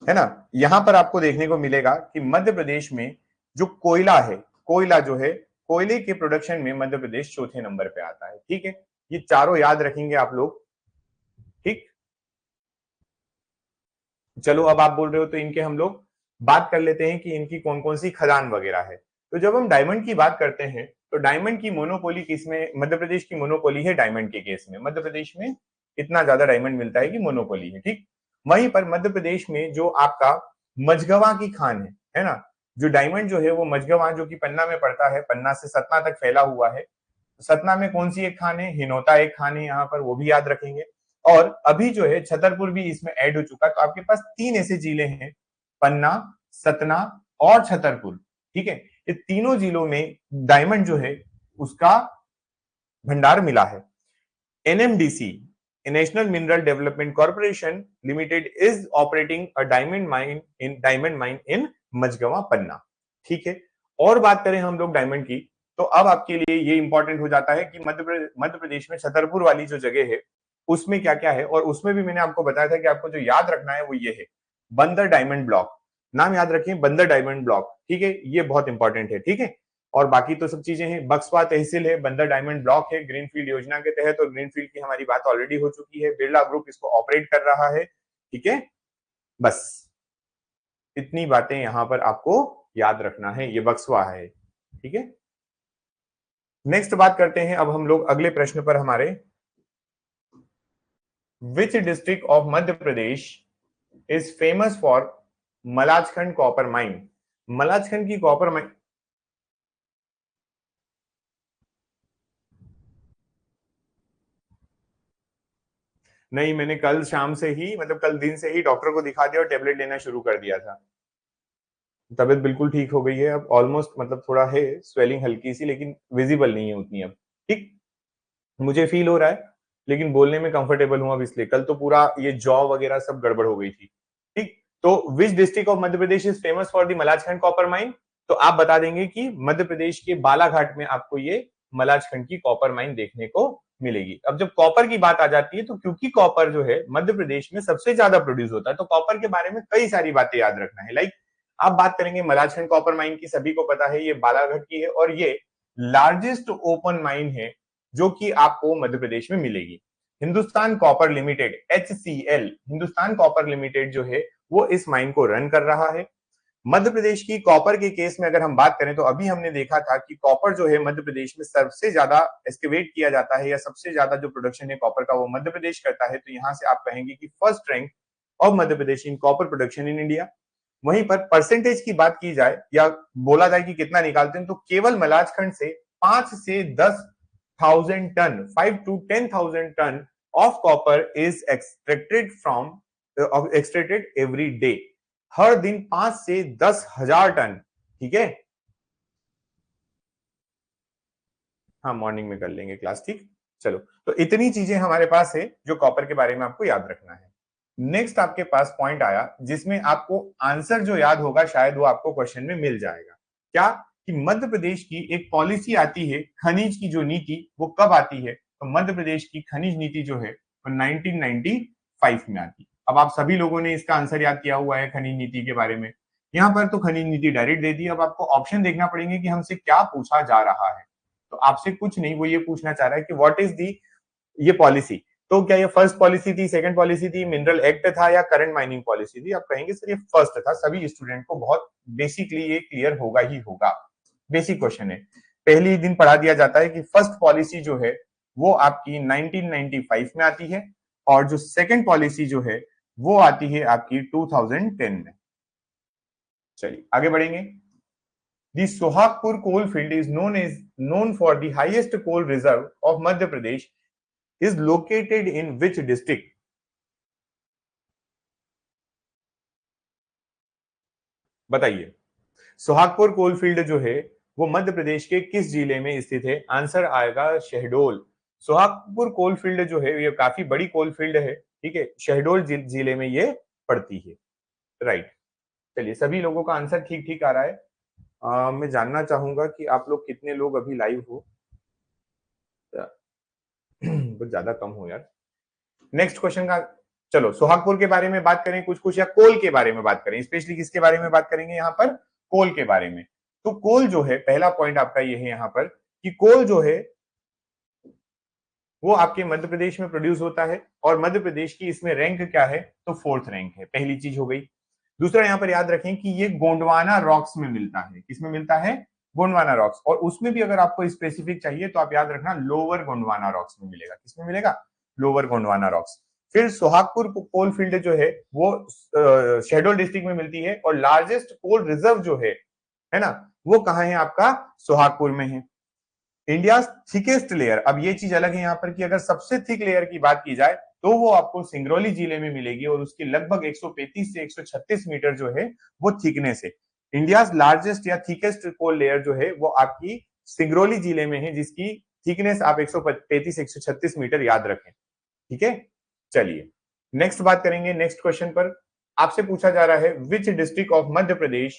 है ना, यहां पर आपको देखने को मिलेगा कि मध्य प्रदेश में जो कोयला है, कोयला जो है, कोयले के प्रोडक्शन में मध्य प्रदेश चौथे नंबर पे आता है। ठीक है, ये चारों याद रखेंगे आप लोग। ठीक, चलो अब आप बोल रहे हो तो इनके हम लोग बात कर लेते हैं कि इनकी कौन कौन सी खदान वगैरह है। तो जब हम डायमंड की बात करते हैं तो डायमंड की मोनोपोली किसमें, मध्य प्रदेश की मोनोपोली है डायमंड के केस में। मध्य प्रदेश में इतना ज्यादा डायमंड मिलता है कि मोनोपोली है। ठीक, वहीं पर मध्य प्रदेश में जो आपका मझगवा की खान है ना, जो डायमंड जो है वो मझगवा जो कि पन्ना में पड़ता है, पन्ना से सतना तक फैला हुआ है। सतना में कौन सी एक खान है, हिनोता एक खान है यहाँ पर, वो भी याद रखेंगे। और अभी जो है छतरपुर भी इसमें ऐड हो चुका है। तो आपके पास तीन ऐसे जिले हैं, पन्ना, सतना और छतरपुर। ठीक है, ये तीनों जिलों में डायमंड जो है उसका भंडार मिला है। NMDC, national mineral development corporation limited is operating a diamond mine in Majhgawan Panna. ठीक है, और बात करें हम लोग डायमंड की, तो अब आपके लिए ये इंपॉर्टेंट हो जाता है कि मध्य प्रदेश में छतरपुर वाली जो जगह है उसमें क्या क्या है, और उसमें भी मैंने आपको बताया था कि आपको जो याद रखना है वो ये है, बंदर डायमंड ब्लॉक। नाम याद रखिए, बंदर डायमंड ब्लॉक। ठीक है, ये बहुत इंपॉर्टेंट है। ठीक है, और बाकी तो सब चीजें हैं। बक्सवा तहसील है, बंदर डायमंड ब्लॉक है ग्रीनफील्ड योजना के तहत, और ग्रीनफील्ड की हमारी बात ऑलरेडी हो चुकी है, बिरला ग्रुप इसको ऑपरेट कर रहा है। ठीक है, बस इतनी बातें यहां पर आपको याद रखना है, ये बक्सवा है। ठीक है, नेक्स्ट बात करते हैं अब हम लोग अगले प्रश्न पर हमारे। विच district of Madhya Pradesh is famous for Malajkhand copper mine? Malajkhand की कॉपर माइन, नहीं, मैंने कल शाम से ही, मतलब कल दिन से ही डॉक्टर को दिखा दिया और टेबलेट लेना शुरू कर दिया था। तबीयत बिल्कुल ठीक हो गई है अब, ऑलमोस्ट, मतलब थोड़ा है स्वेलिंग हल्की सी, लेकिन विजिबल नहीं है उतनी अब। ठीक, मुझे फील हो रहा है, लेकिन बोलने में कंफर्टेबल हूं अब, इसलिए। कल तो पूरा ये जॉ वगैरह सब गड़बड़ हो गई थी। ठीक, तो विच district of Madhya Pradesh is famous for the Malajkhand copper mine? तो आप बता देंगे कि मध्य प्रदेश के बालाघाट में आपको ये मलाजखंड की कॉपर माइन देखने को मिलेगी। अब जब कॉपर की बात आ जाती है, तो क्योंकि कॉपर जो है मध्य प्रदेश में सबसे ज्यादा प्रोड्यूस होता है, तो कॉपर के बारे में कई सारी बातें याद रखना है। लाइक आप बात करेंगे मलाजखंड कॉपर माइन की, सभी को पता है ये बालाघाट की है, और ये लार्जेस्ट ओपन माइन है जो कि आपको मध्य प्रदेश में मिलेगी। Hindustan copper limited, HCL, Hindustan copper limited जो है वो इस माइन को रन कर रहा है। मध्य प्रदेश की कॉपर के केस में अगर हम बात करें, तो अभी हमने देखा था कि कॉपर जो है मध्य प्रदेश में सबसे ज्यादा एक्सकेवेट किया जाता है, या सबसे ज्यादा जो प्रोडक्शन है कॉपर का वो मध्य प्रदेश करता है। तो यहां से आप कहेंगे कि first rank of Madhya Pradesh in copper production in India. वहीं पर परसेंटेज की बात की जाए, या बोला जाए कि कितना निकालते हैं, तो केवल मलाजखंड से 5 से 10,000 ton, 5 to 10,000 ton of copper is extracted every day. हर दिन 5 से 10 हजार टन। ठीक है, हाँ मॉर्निंग में कर लेंगे क्लास। ठीक, चलो, तो इतनी चीजें हमारे पास है जो कॉपर के बारे में आपको याद रखना है। नेक्स्ट आपके पास पॉइंट आया जिसमें आपको आंसर जो याद होगा शायद वो आपको क्वेश्चन में मिल जाएगा। क्या? कि मध्य प्रदेश की एक पॉलिसी आती है खनिज की, जो नीति, वो कब आती है? तो मध्य प्रदेश की खनिज नीति जो है वो 1995 में आती है। अब आप सभी लोगों ने इसका आंसर याद किया हुआ है खनिज नीति के बारे में। यहाँ पर तो खनिज नीति डायरेक्ट दे दी, अब आपको ऑप्शन देखना पड़ेंगे कि हमसे क्या पूछा जा रहा है। तो आपसे कुछ नहीं, वो ये पूछना चाह रहा है कि व्हाट इज दी ये पॉलिसी। तो क्या ये फर्स्ट पॉलिसी थी, सेकंड पॉलिसी थी, मिनरल एक्ट था, या करंट माइनिंग पॉलिसी थी? आप कहेंगे सर ये फर्स्ट था। सभी स्टूडेंट को बहुत बेसिकली ये क्लियर होगा ही होगा, बेसिक क्वेश्चन है। पहली दिन पढ़ा दिया जाता है कि फर्स्ट पॉलिसी जो है वो आपकी 1995 में आती है, और जो सेकंड पॉलिसी जो है वो आती है आपकी 2010 में। चलिए आगे बढ़ेंगे। The Sohagpur coal field is known for the highest coal reserve of Madhya Pradesh, is located in which district? बताइए, सोहागपुर कोल फील्ड जो है वो मध्य प्रदेश के किस जिले में स्थित है? आंसर आएगा शहडोल। सोहागपुर कोल फील्ड जो है ये काफी बड़ी कोल फील्ड है। ठीक है, शहडोल जिले में ये पड़ती है। राइट, चलिए सभी लोगों का आंसर ठीक ठीक आ रहा है। मैं जानना चाहूंगा कि आप लोग कितने लोग अभी लाइव हो। बहुत ज्यादा कम हो यार। नेक्स्ट क्वेश्चन का, चलो सोहागपुर के बारे में बात करें कुछ कुछ, या कोल के बारे में बात करें, स्पेशली किसके बारे में बात करेंगे यहाँ पर? कोल के बारे में। तो कोल जो है, पहला पॉइंट आपका ये है यहाँ पर कि कोल जो है वो आपके मध्य प्रदेश में प्रोड्यूस होता है, और मध्य प्रदेश की इसमें रैंक क्या है? तो फोर्थ रैंक है। पहली चीज हो गई। दूसरा यहाँ पर याद रखें कि ये गोंडवाना रॉक्स में मिलता है। किसमें मिलता है? गोंडवाना रॉक्स। और उसमें भी अगर आपको स्पेसिफिक चाहिए तो आप याद रखना लोअर गोंडवाना रॉक्स में मिलेगा। किसमें मिलेगा? Lower Gondwana rocks. फिर सोहागपुर कोल फील्ड जो है वो शहडोल डिस्ट्रिक्ट में मिलती है, और लार्जेस्ट कोल रिजर्व जो है ना, वो कहाँ है आपका? सोहागपुर में है। इंडिया थिकेस्ट लेयर, अब ये चीज अलग है यहाँ पर कि अगर सबसे थिक लेयर की बात की जाए तो वो आपको सिंगरौली जिले में मिलेगी, और उसकी लगभग 135 से 136 मीटर जो है वो थिकनेस है। इंडिया लार्जेस्ट या थिकेस्ट कोल लेयर जो है वो आपकी सिंगरौली जिले में है, जिसकी थिकनेस आप 135 136 मीटर याद रखें। ठीक है, चलिए नेक्स्ट बात करेंगे। नेक्स्ट क्वेश्चन पर आपसे पूछा जा रहा है विच district of Madhya Pradesh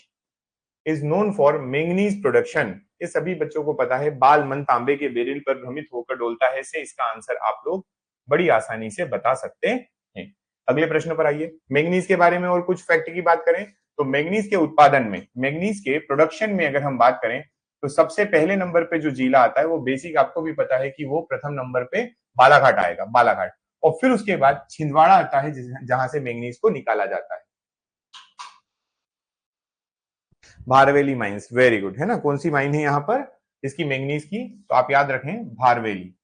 is known for manganese production. ये सभी बच्चों को पता है, बाल मन तांबे के बेरिल पर भ्रमित होकर डोलता है से इसका आंसर आप लोग बड़ी आसानी से बता सकते हैं। अगले प्रश्न पर आइए। मैंगनीज के बारे में और कुछ फैक्ट की बात करें तो मैंगनीज के उत्पादन में, मैंगनीज के प्रोडक्शन में अगर हम बात करें तो सबसे पहले नंबर पे जो जिला आता है वो बेसिक आपको भी पता है कि वो प्रथम नंबर पे बालाघाट आएगा, बालाघाट। और फिर उसके बाद छिंदवाड़ा आता है जहां से मैंगनीज को निकाला जाता है। भारवेली माइंस, वेरी गुड, है ना। कौन सी माइन है यहाँ पर इसकी, मैंगनीज की, तो आप याद रखें भारवेली।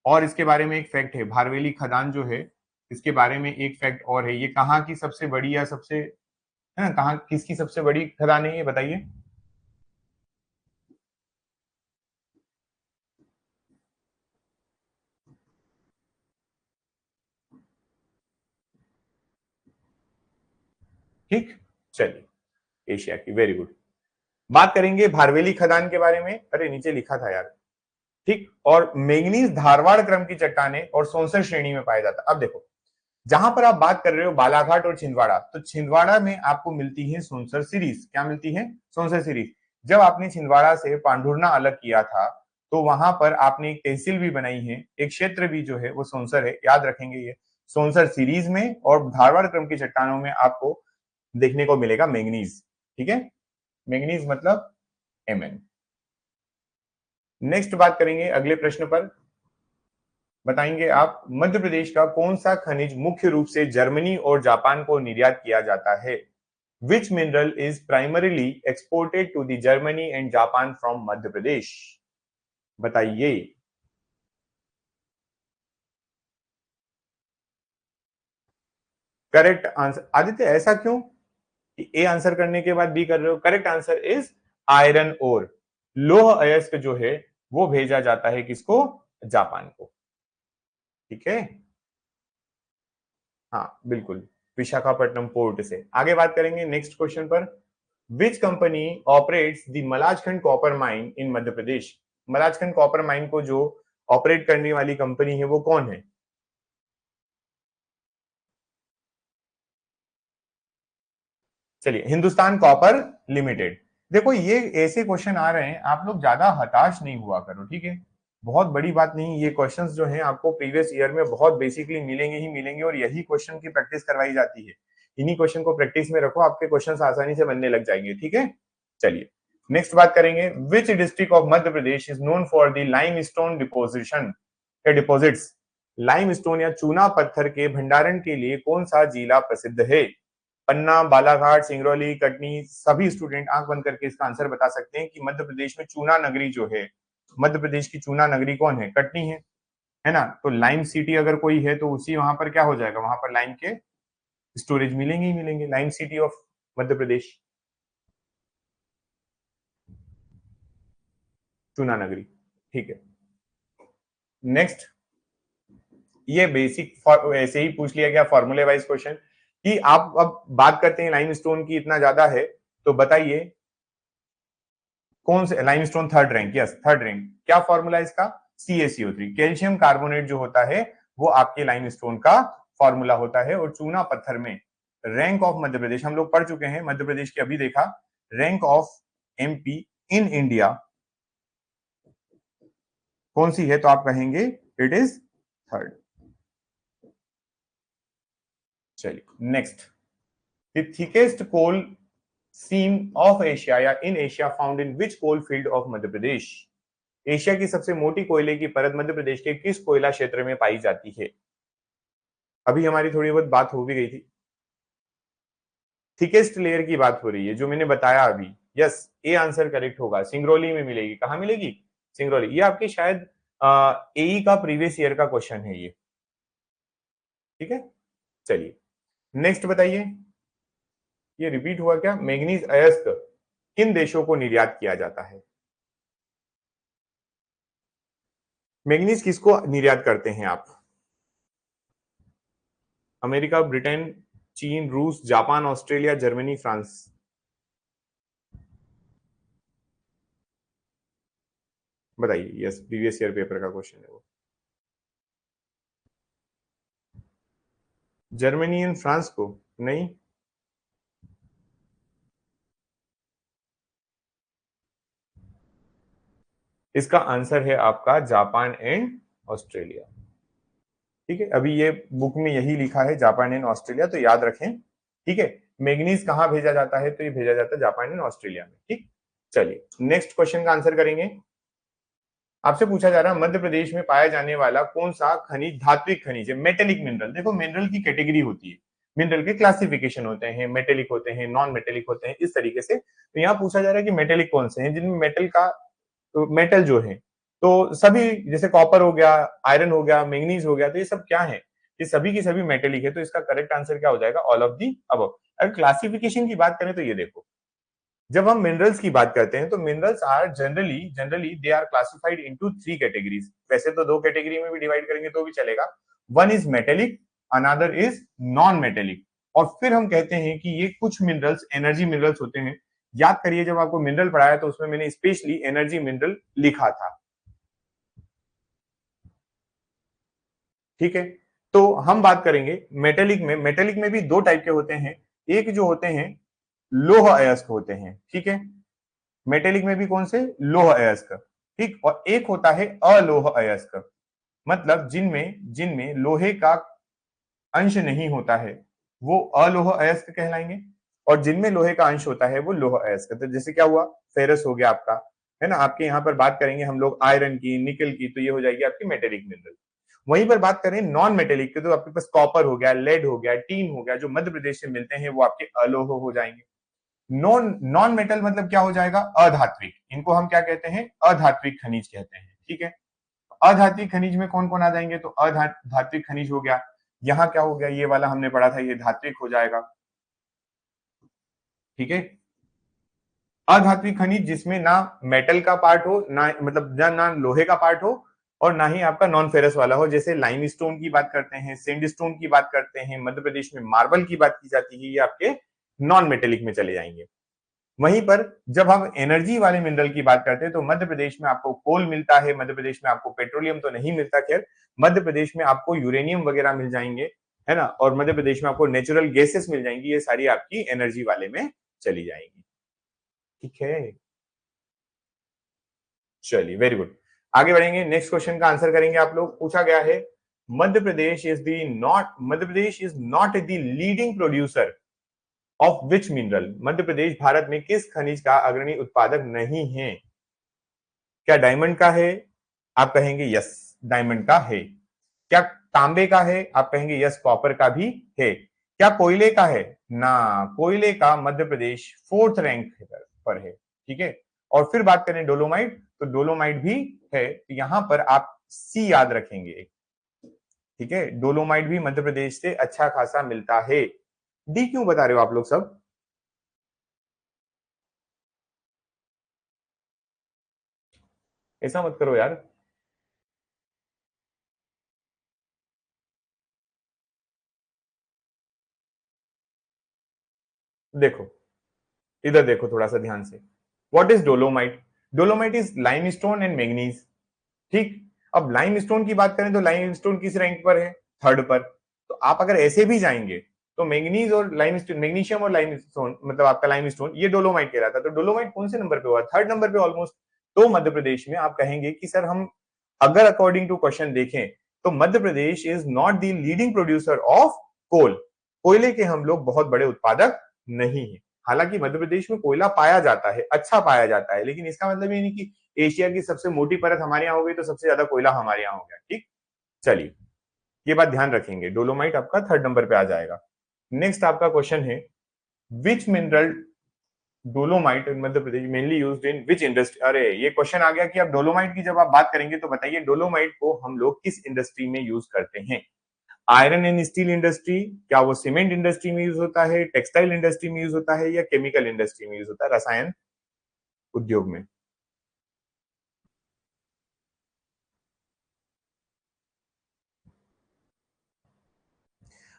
और इसके बारे में एक फैक्ट है, भारवेली खदान जो है इसके बारे में एक फैक्ट और है, ये कहाँ की सबसे बड़ी या सबसे, है ना, कहाँ किसकी सबसे बड़ी खदान है ये बताइए। ठीक, चलिए एशिया की, वेरी गुड। बात करेंगे भारवेली खदान के बारे में, अरे नीचे लिखा था यार, ठीक। और मैंगनीज धारवाड़ क्रम की चट्टाने और सोनसर श्रेणी में पाया जाता है। अब देखो जहां पर आप बात कर रहे हो बालाघाट और छिंदवाड़ा, तो छिंदवाड़ा में आपको मिलती है सोनसर सीरीज। क्या मिलती है? सोनसर सीरीज। जब आपने छिंदवाड़ा से पांढुर्ना अलग किया था तो वहां पर आपने एक तहसील भी बनाई है, एक क्षेत्र भी जो है वो सोनसर है, याद रखेंगे ये। सोनसर सीरीज में और धारवाड़ क्रम की चट्टानों में आपको देखने को मिलेगा मैंगनीज, ठीक है। मैंगनीज मतलब Mn। नेक्स्ट बात करेंगे अगले प्रश्न पर। बताएंगे आप मध्य प्रदेश का कौन सा खनिज मुख्य रूप से जर्मनी और जापान को निर्यात किया जाता है? Which mineral is primarily exported to the Germany and Japan from Madhya Pradesh? बताइए। करेक्ट आंसर, आदित्य ऐसा क्यों ए आंसर करने के बाद बी कर रहे हो? Correct answer is iron ore. लोह अयस्क जो है वो भेजा जाता है किसको? जापान को, ठीक है। हाँ बिल्कुल, विशाखापट्टनम पोर्ट से। आगे बात करेंगे नेक्स्ट क्वेश्चन पर। Which company operates the Malajkhand copper mine in Madhya Pradesh? Malajkhand copper mine को जो ऑपरेट करने वाली कंपनी है वो कौन है? चलिए, हिंदुस्तान कॉपर लिमिटेड। देखो ये ऐसे क्वेश्चन आ रहे हैं, आप लोग ज्यादा हताश नहीं हुआ करो, ठीक है। बहुत बड़ी बात नहीं, ये क्वेश्चंस जो हैं आपको प्रीवियस ईयर में बहुत बेसिकली मिलेंगे ही मिलेंगे, और यही क्वेश्चन की प्रैक्टिस करवाई जाती है। इन्हीं क्वेश्चन को प्रैक्टिस में रखो, आपके क्वेश्चंस आसानी से बनने लग जाएंगे, ठीक है। चलिए नेक्स्ट बात करेंगे। विच district of Madhya Pradesh is known for the limestone deposition या डिपॉजिट्स? लाइमस्टोन या चूना पत्थर के भंडारण के लिए कौन सा जिला प्रसिद्ध है? पन्ना, बालाघाट, सिंगरौली, कटनी। सभी स्टूडेंट आंख बंद करके इसका आंसर बता सकते हैं कि मध्य प्रदेश में चूना नगरी जो है, मध्य प्रदेश की चूना नगरी कौन है? कटनी है ना। तो लाइम सिटी अगर कोई है तो उसी वहां पर क्या हो जाएगा, वहां पर लाइम के स्टोरेज मिलेंगे ही मिलेंगे। लाइम सिटी ऑफ मध्य प्रदेश, चूना नगरी, ठीक है। नेक्स्ट, ये बेसिक ऐसे ही पूछ लिया गया फॉर्मूले वाइज क्वेश्चन कि आप अब बात करते हैं लाइमस्टोन की इतना ज्यादा है, तो बताइए कौन से limestone third rank, yes third rank. क्या फॉर्मूला इसका? CaCO3, कैल्शियम कार्बोनेट जो होता है वो आपके लाइमस्टोन का फॉर्मूला होता है। और चूना पत्थर में रैंक ऑफ मध्य प्रदेश हम लोग पढ़ चुके हैं, मध्य प्रदेश की अभी देखा। Rank of MP in India कौन सी है? तो आप कहेंगे इट इज थर्ड। चलिए next, the thickest coal seam of Asia या in Asia found in which coal field of Madhya Pradesh? Asia की सबसे मोटी कोयले की परत मध्य प्रदेश के किस कोयला क्षेत्र में पाई जाती है? अभी हमारी थोड़ी बहुत बात हो भी गई थी, थिकेस्ट लेयर की बात हो रही है जो मैंने बताया अभी। यस, ए आंसर करेक्ट होगा, सिंगरौली में मिलेगी। कहां मिलेगी? सिंगरौली। ये आपके शायद AE का प्रीवियस ईयर का क्वेश्चन है ये, ठीक है। चलिए नेक्स्ट बताइए, ये रिपीट हुआ क्या? मैग्नीज अयस्क किन देशों को निर्यात किया जाता है? मैग्नीज किसको निर्यात करते हैं आप? अमेरिका, ब्रिटेन, चीन, रूस, जापान, ऑस्ट्रेलिया, जर्मनी, फ्रांस। बताइए। यस, प्रीवियस ईयर पेपर का क्वेश्चन है वो। जर्मनी एंड फ्रांस को नहीं, इसका आंसर है आपका जापान एंड ऑस्ट्रेलिया। ठीक है, अभी ये बुक में यही लिखा है जापान एंड ऑस्ट्रेलिया, तो याद रखें। ठीक है, मैग्नीज कहां भेजा जाता है, तो ये भेजा जाता है जापान एंड ऑस्ट्रेलिया में। ठीक, चलिए नेक्स्ट क्वेश्चन का आंसर करेंगे। आपसे पूछा जा रहा है मध्य प्रदेश में पाया जाने वाला कौन सा खनिज धात्विक खनिज है, मेटेलिक मिनरल। देखो मिनरल की कैटेगरी होती है, मिनरल के क्लासिफिकेशन होते हैं, मेटेलिक होते हैं, नॉन मेटेलिक होते हैं, इस तरीके से। तो यहाँ पूछा जा रहा है कि मेटेलिक कौन से हैं, जिनमें मेटल का तो मेटल जो है, तो सभी जैसे कॉपर हो गया, आयरन हो गया, मैंगनीज हो गया, तो ये सब क्या है, ये सभी की सभी मेटेलिक है। तो इसका करेक्ट आंसर क्या हो जाएगा, ऑल ऑफ दी अबव। अगर क्लासिफिकेशन की बात करें तो ये देखो, जब हम मिनरल्स की बात करते हैं तो minerals are generally generally they are classified into three categories. वैसे तो दो कैटेगरी में भी डिवाइड करेंगे तो भी चलेगा, one is metallic, another is non metallic. और फिर हम कहते हैं कि ये कुछ मिनरल्स एनर्जी मिनरल्स होते हैं। याद करिए जब आपको मिनरल पढ़ाया तो उसमें मैंने स्पेशली एनर्जी मिनरल लिखा था। ठीक है, तो हम बात करेंगे मेटेलिक में। मेटेलिक में भी दो टाइप के होते हैं, एक जो होते हैं लोह अयस्क होते हैं। ठीक है, मेटेलिक में भी कौन से, लोह अयस्क। ठीक, और एक होता है अलोह अयस्क, मतलब जिनमें जिनमें लोहे का अंश नहीं होता है वो अलोह अयस्क कहलाएंगे, और जिनमें लोहे का अंश होता है वो लोह अयस्क। तो जैसे क्या हुआ, फेरस हो गया आपका, है ना। आपके यहाँ पर बात करेंगे हम लोग आयरन की, निकल की, तो ये हो जाएगी आपकी मेटेलिक मिनरल। वहीं पर बात करें नॉन मेटेलिक की, तो आपके पास कॉपर हो गया, लेड हो गया, टीन हो गया, जो मध्य प्रदेश से मिलते हैं वो आपके अलोह हो जाएंगे। नॉन नॉन मेटल मतलब क्या हो जाएगा, अधात्विक। इनको हम क्या कहते हैं, अधात्विक खनिज कहते हैं। ठीक है, अधात्विक खनिज में कौन कौन आ जाएंगे, तो अधात्विक खनिज हो गया, यहाँ क्या हो गया, ये वाला हमने पढ़ा था, ये धात्विक हो जाएगा। ठीक है, अधात्विक खनिज जिसमें ना मेटल का पार्ट हो, ना मतलब ना लोहे का पार्ट हो, और ना ही आपका नॉन फेरस वाला हो। जैसे लाइम स्टोन की बात करते हैं, सेंड स्टोन की बात करते हैं, मध्य प्रदेश में मार्बल की बात की जाती है, ये आपके नॉन मेटेलिक में चले जाएंगे। वहीं पर जब हम एनर्जी वाले मिनरल की बात करते हैं तो मध्य प्रदेश में आपको कोल मिलता है, मध्य प्रदेश में आपको पेट्रोलियम तो नहीं मिलता, खैर मध्य प्रदेश में आपको यूरेनियम वगैरह मिल जाएंगे, है ना, और मध्य प्रदेश में आपको नेचुरल गैसेस मिल जाएंगी, ये सारी आपकी एनर्जी वाले में चली जाएंगी। ठीक है, चलिए वेरी गुड, आगे बढ़ेंगे, नेक्स्ट क्वेश्चन का आंसर करेंगे आप लोग। पूछा गया है Madhya Pradesh is not the leading producer of which mineral. Madhya Pradesh Bharat में किस खनिज का अग्रणी उत्पादक नहीं है। क्या डायमंड का है, आप कहेंगे यस डायमंड का है। क्या तांबे का है, आप कहेंगे यस कॉपर का भी है। क्या कोयले का है, ना, कोयले का मध्य प्रदेश फोर्थ रैंक पर है। ठीक है, और फिर बात करें डोलोमाइट, तो डोलोमाइट भी है, तो यहां पर आप सी याद रखेंगे। ठीक है, डोलोमाइट भी मध्य प्रदेश से अच्छा खासा मिलता है। डी क्यों बता रहे हो आप लोग सब, ऐसा मत करो यार। देखो, इधर देखो थोड़ा सा ध्यान से, what is dolomite, dolomite is limestone and manganese. ठीक, अब लाइमस्टोन की बात करें तो लाइमस्टोन किस रैंक पर है, थर्ड पर। तो आप अगर ऐसे भी जाएंगे तो मैंगनीज और लाइमस्टोन, मैग्नीशियम और लाइमस्टोन, मतलब आपका लाइमस्टोन, ये डोलोमाइट कहलाता है। तो डोलोमाइट कौन से नंबर पे हुआ, थर्ड नंबर पे ऑलमोस्ट। तो मध्य प्रदेश में आप कहेंगे कि सर हम अगर अकॉर्डिंग टू क्वेश्चन देखें तो Madhya Pradesh is not the leading producer of coal, कोयले के हम लोग बहुत बड़े उत्पादक नहीं है। हालांकि मध्य प्रदेश में कोयला पाया जाता है, अच्छा पाया जाता है, लेकिन इसका मतलब ये नहीं कि एशिया की सबसे मोटी परत हमारे यहाँ हो गई तो सबसे ज्यादा कोयला हमारे यहाँ हो गया। ठीक, चलिए ये बात ध्यान रखेंगे, डोलोमाइट आपका थर्ड नंबर पे आ जाएगा। नेक्स्ट आपका क्वेश्चन है, which mineral dolomite in Madhya Pradesh mainly used in which industry. अरे ये क्वेश्चन आ गया कि अब डोलोमाइट की जब आप बात करेंगे तो बताइए डोलोमाइट को हम लोग किस इंडस्ट्री में यूज करते हैं। आयरन एंड स्टील इंडस्ट्री, क्या वो सीमेंट इंडस्ट्री में यूज होता है, टेक्सटाइल इंडस्ट्री में यूज होता है, या केमिकल इंडस्ट्री में यूज होता है, रसायन उद्योग में।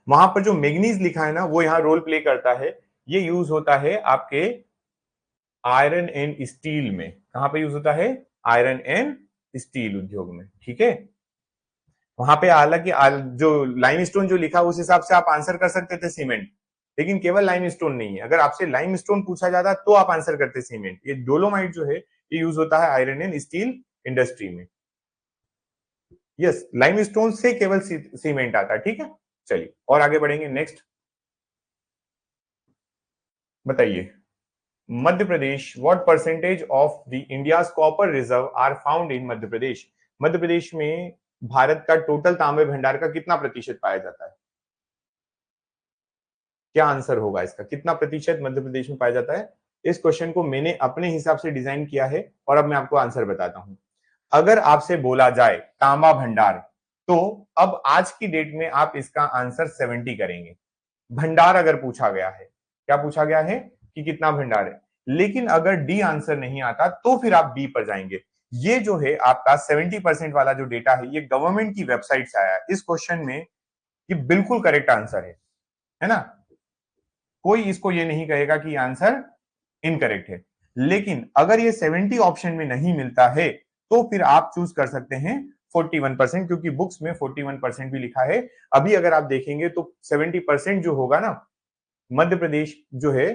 वहां पर जो मैग्नीज लिखा है ना वो यहाँ रोल प्ले करता है, ये यूज होता है आपके आयरन एंड स्टील में। कहां पे यूज होता है, आयरन एंड स्टील उद्योग में। ठीक है, वहां पे हालांकि जो लाइमस्टोन जो लिखा उस हिसाब से आप आंसर कर सकते थे सीमेंट, लेकिन केवल लाइमस्टोन नहीं है। अगर आपसे लाइमस्टोन पूछा जाता तो आप आंसर करते सीमेंट। ये डोलोमाइट जो है ये यूज होता है आयरन एंड स्टील इंडस्ट्री में। यस, लाइमस्टोन से केवल सीमेंट आता है। ठीक है, चलिए और आगे बढ़ेंगे। नेक्स्ट बताइए, Madhya Pradesh, what percentage of the India's copper reserve are found in Madhya Pradesh? Madhya Pradesh में भारत का टोटल तांबे भंडार का कितना प्रतिशत पाया जाता है? क्या आंसर होगा इसका, कितना प्रतिशत मध्य प्रदेश में पाया जाता है? इस क्वेश्चन को मैंने अपने हिसाब से डिजाइन किया है और अब मैं आपको आंसर बताता हूं। अगर आपसे बोला जाए तांबा भंडार, तो अब आज की डेट में आप इसका आंसर 70 करेंगे। भंडार अगर पूछा गया है, क्या पूछा गया है कि कितना भंडार है, लेकिन अगर डी आंसर नहीं आता तो फिर आप बी पर जाएंगे। ये जो है आपका 70% वाला जो डेटा है ये गवर्नमेंट की वेबसाइट से आया है। इस क्वेश्चन में ये बिल्कुल करेक्ट आंसर है ना? कोई इसको ये नहीं कहेगा कि आंसर इनकरेक्ट है। लेकिन अगर ये 70 ऑप्शन में नहीं मिलता है तो फिर आप चूज कर सकते हैं 41%, क्योंकि बुक्स में 41% भी लिखा है। अभी अगर आप देखेंगे तो 70% जो होगा ना, मध्य प्रदेश जो है,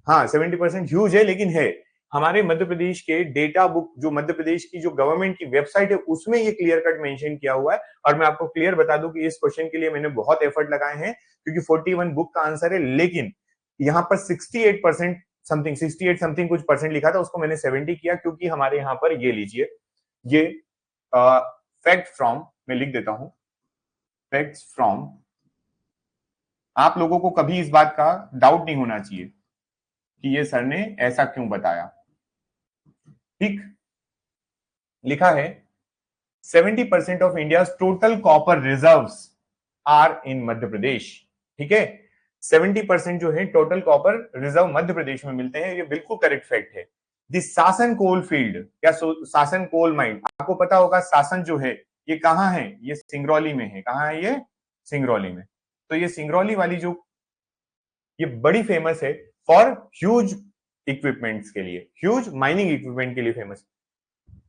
हाँ 70% ह्यूज है, लेकिन है हमारे मध्य प्रदेश के डेटा बुक, जो मध्य प्रदेश की जो गवर्नमेंट की वेबसाइट है उसमें ये क्लियर कट मेंशन किया हुआ है। और मैं आपको क्लियर बता दूं कि इस क्वेश्चन के लिए मैंने बहुत एफर्ट लगाए हैं, क्योंकि 41 बुक का आंसर है, लेकिन यहाँ पर 68% समथिंग, 68 समथिंग कुछ परसेंट लिखा था, उसको मैंने 70 किया, क्योंकि हमारे यहाँ पर ये लीजिए, ये फैक्ट फ्रॉम, मैं लिख देता हूं, फैक्ट्स फ्रॉम। आप लोगों को कभी इस बात का डाउट नहीं होना चाहिए कि ये सर ने ऐसा क्यों बताया। ठीक, लिखा है 70% of India total copper reserves are in Madhya Pradesh. ठीक है, 70% जो है total copper reserve Madhya Pradesh में मिलते हैं, ये बिल्कुल करेक्ट फैक्ट है। दी सासन कोल फील्ड, क्या सासन कोल माइन, आपको पता होगा सासन जो है ये कहां है, ये सिंगरौली में है। कहां है ये? सिंगरौली में। तो ये सिंगरौली वाली जो, ये बड़ी फेमस है फॉर ह्यूज इक्विपमेंट्स के लिए, ह्यूज माइनिंग इक्विपमेंट के लिए फेमस।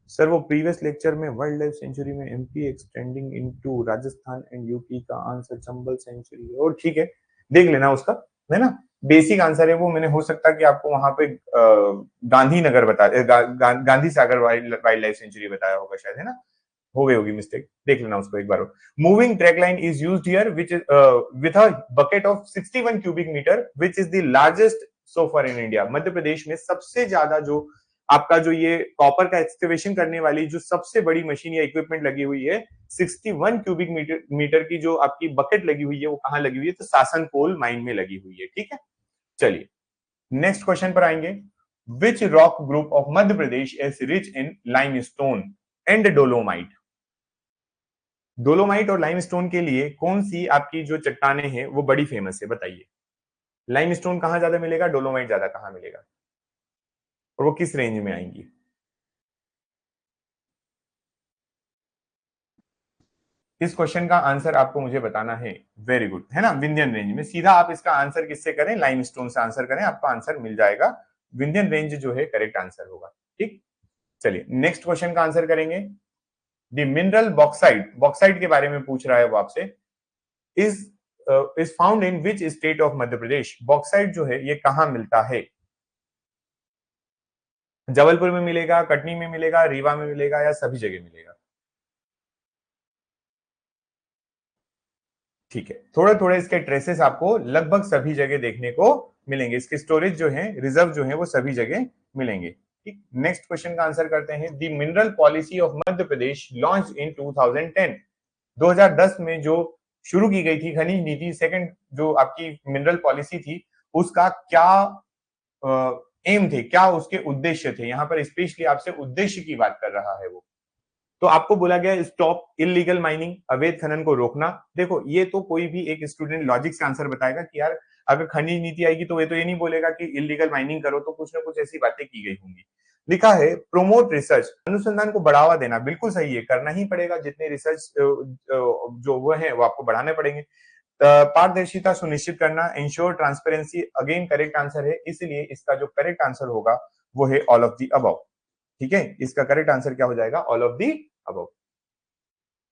सर वो प्रीवियस लेक्चर में वाइल्ड लाइफ सेंचुरी में MP extending into Rajasthan and UP का आंसर चंबल सेंचुरी है, और ठीक है देख लेना उसका, है ना? बेसिक आंसर है वो। मैंने हो सकता है कि आपको वहां पे गांधीनगर बता Gandhi Sagar wild life sanctuary बताया होगा शायद, है ना? हो गई होगी मिस्टेक, देख लेना उसको एक बार। Moving track line is used here which is with a bucket of 61 cubic metre which is the largest so far in India. Madhya Pradesh में सबसे ज्यादा जो आपका जो ये कॉपर का एक्सकवेशन करने वाली जो सबसे बड़ी मशीन या इक्विपमेंट लगी हुई है, 61 क्यूबिक मीटर की जो आपकी बकेट लगी हुई है, वो कहां लगी हुई है? तो सासन कोल माइन में लगी हुई है। ठीक है, चलिए नेक्स्ट क्वेश्चन पर आएंगे। Which rock group of Madhya Pradesh is rich in limestone and dolomite? Dolomite और लाइमस्टोन के लिए कौन सी आपकी जो चट्टाने हैं वो बड़ी फेमस है, बताइए। लाइमस्टोन कहां ज्यादा मिलेगा, डोलोमाइट ज्यादा कहां मिलेगा, और वो किस रेंज में आएंगी? इस क्वेश्चन का आंसर आपको मुझे बताना है। वेरी गुड, है ना? विंध्यन रेंज में। सीधा आप इसका आंसर किससे करें? लाइमस्टोन से आंसर करें, आपका आंसर मिल जाएगा। विंध्यन रेंज जो है करेक्ट आंसर होगा। ठीक, चलिए नेक्स्ट क्वेश्चन का आंसर करेंगे। द मिनरल बॉक्साइट, बॉक्साइट के बारे में पूछ रहा है वो आपसे। Is is found in which state of Madhya Pradesh? Bauxite जो है ये कहां मिलता है? जबलपुर में मिलेगा, कटनी में मिलेगा, रीवा में मिलेगा, या सभी जगह मिलेगा? ठीक है, थोड़े थोड़े इसके ट्रेसेस आपको लगभग सभी जगह देखने को मिलेंगे। इसके स्टोरेज जो है, रिजर्व जो है, वो सभी जगह मिलेंगे। ठीक, नेक्स्ट क्वेश्चन का आंसर करते हैं। The mineral policy of Madhya Pradesh launch in 2010, 2010 में जो शुरू की गई थी खनिज नीति, सेकंड जो आपकी मिनरल पॉलिसी थी, उसका क्या एम थे, क्या उसके उद्देश्य थे? यहां पर स्पेशली आपसे उद्देश्य की बात कर रहा है वो। तो आपको बोला गया स्टॉप इलीगल माइनिंग, अवैध खनन को रोकना। देखो ये तो कोई भी एक स्टूडेंट लॉजिक से आंसर बताएगा कि यार अगर खनिज नीति आएगी तो ये नहीं बोलेगा कि इलीगल माइनिंग करो, तो कुछ ना कुछ ऐसी बातें की गई होंगी। लिखा है प्रोमोट रिसर्च, अनुसंधान को बढ़ावा देना। बिल्कुल सही है, करना ही पड़ेगा। जितने रिसर्च जो वो है वो आपको बढ़ाने पड़ेंगे। पारदर्शिता सुनिश्चित करना, ensure transparency, again correct answer है, इसलिए इसका जो करेक्ट आंसर होगा वो है ऑल ऑफ दी अबव। ठीक है, इसका करेक्ट आंसर क्या हो जाएगा? All of the above.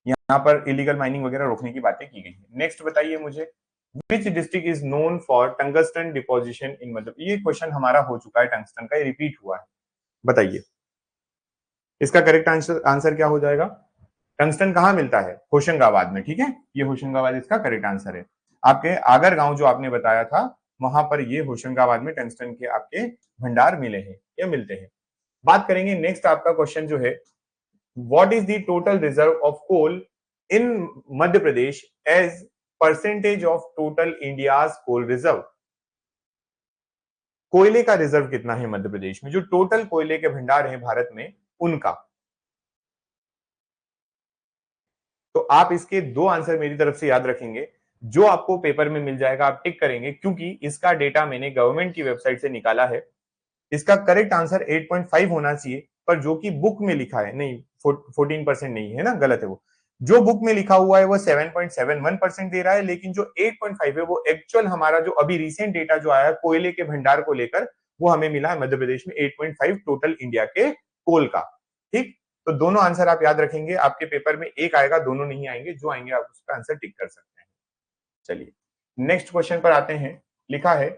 यहाँ पर इलीगल माइनिंग वगैरह रोकने की बातें की गई है। नेक्स्ट बताइए मुझे, which district is known for tungsten deposition in Madhya, ये क्वेश्चन हमारा हो चुका है, टंगस्टन का, ये रिपीट हुआ है, बताइए इसका करेक्ट आंसर आंसर क्या हो जाएगा। टंगस्टन कहाँ मिलता है, होशंगाबाद में, ठीक है, ये होशंगाबाद इसका करेक्ट आंसर है। आपके आगर गांव जो आपने बताया था, वहां पर ये होशंगाबाद में टंगस्टन के आपके भंडार मिले हैं या मिलते हैं। बात करेंगे नेक्स्ट, आपका क्वेश्चन जो है, what is the total reserve of coal in Madhya Pradesh as percentage of total India's coal reserve. कोयले का रिजर्व कितना है मध्य प्रदेश में, जो टोटल कोयले के भंडार हैं भारत में उनका। तो आप इसके दो आंसर मेरी तरफ से याद रखेंगे, जो आपको पेपर में मिल जाएगा आप टिक करेंगे, क्योंकि इसका डेटा मैंने गवर्नमेंट की वेबसाइट से निकाला है। इसका करेक्ट आंसर 8.5 होना चाहिए, पर जो कि बुक में लिखा है, नहीं 14% नहीं है ना, गलत है वो। जो बुक में लिखा हुआ है वो 7.71% दे रहा है, लेकिन जो 8.5 है वो एक्चुअल हमारा जो अभी रिसेंट डेटा जो आया है कोयले के भंडार को लेकर, वो हमें मिला है मध्य प्रदेश में 8.5 टोटल इंडिया के कोल का। ठीक, तो दोनों आंसर आप याद रखेंगे, आपके पेपर में एक आएगा, दोनों नहीं आएंगे, जो आएंगे आप उसका आंसर टिक कर सकते हैं। चलिए नेक्स्ट क्वेश्चन पर आते हैं। लिखा है,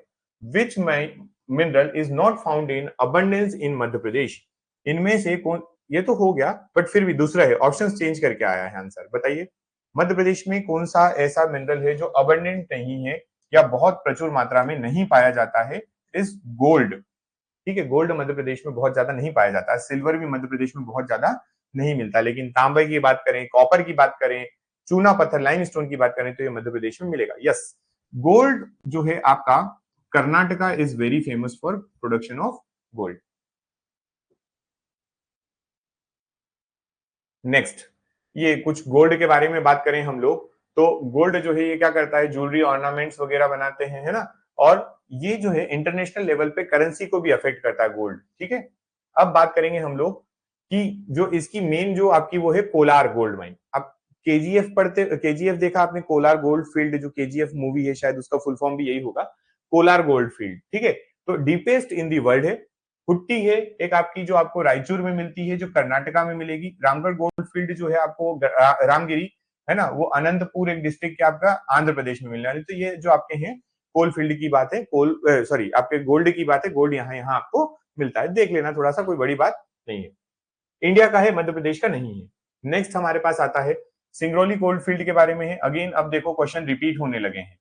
which mineral is not found in abundance in Madhya Pradesh. इनमें से कौन, ये तो हो गया बट फिर भी दूसरा है, ऑप्शंस चेंज करके आया है आंसर, बताइए मध्य प्रदेश में कौन सा ऐसा मिनरल है जो अबंडेंट नहीं है या बहुत प्रचुर मात्रा में नहीं पाया जाता है। इस गोल्ड, ठीक है, गोल्ड मध्य प्रदेश में बहुत ज्यादा नहीं पाया जाता, सिल्वर भी मध्य प्रदेश में बहुत ज्यादा नहीं मिलता, लेकिन तांबे की बात करें, कॉपर की बात करें, चूना पत्थर लाइमस्टोन की बात करें तो ये मध्य प्रदेश में मिलेगा। यस, गोल्ड जो है आपका, Karnataka is very famous for production of gold. Next, ये कुछ गोल्ड के बारे में बात करें हम लोग, तो गोल्ड जो है ये क्या करता है, ज्वेलरी ऑर्नामेंट्स वगैरह बनाते हैं, है ना, और ये जो है इंटरनेशनल लेवल पे करेंसी को भी अफेक्ट करता है गोल्ड, ठीक है। अब बात करेंगे हम लोग कि जो इसकी मेन जो आपकी वो है कोलार गोल्ड माइन। अब केजीएफ पढ़ते, केजीएफ देखा आपने, कोलार गोल्ड फील्ड, जो केजीएफ मूवी है शायद उसका फुल फॉर्म भी यही होगा, कोलार गोल्ड फील्ड, ठीक है। तो डीपेस्ट इन दी वर्ल्ड है। हुट्टी है एक आपकी, जो आपको रायचूर में मिलती है, जो कर्नाटका में मिलेगी। रामगढ़ गोल्ड फील्ड जो है आपको रामगिरी, है ना, वो अनंतपुर एक डिस्ट्रिक्ट के आपका आंध्र प्रदेश में मिलने वाली। तो ये जो आपके हैं कोल फील्ड की बात है, कोल सॉरी आपके गोल्ड की बात है, गोल्ड यहाँ यहाँ आपको मिलता है, देख लेना थोड़ा सा, कोई बड़ी बात नहीं है। इंडिया का है, मध्य प्रदेश का नहीं है। नेक्स्ट हमारे पास आता है सिंगरौली कोल्ड फील्ड के बारे में है। अगेन अब देखो क्वेश्चन रिपीट होने लगे हैं,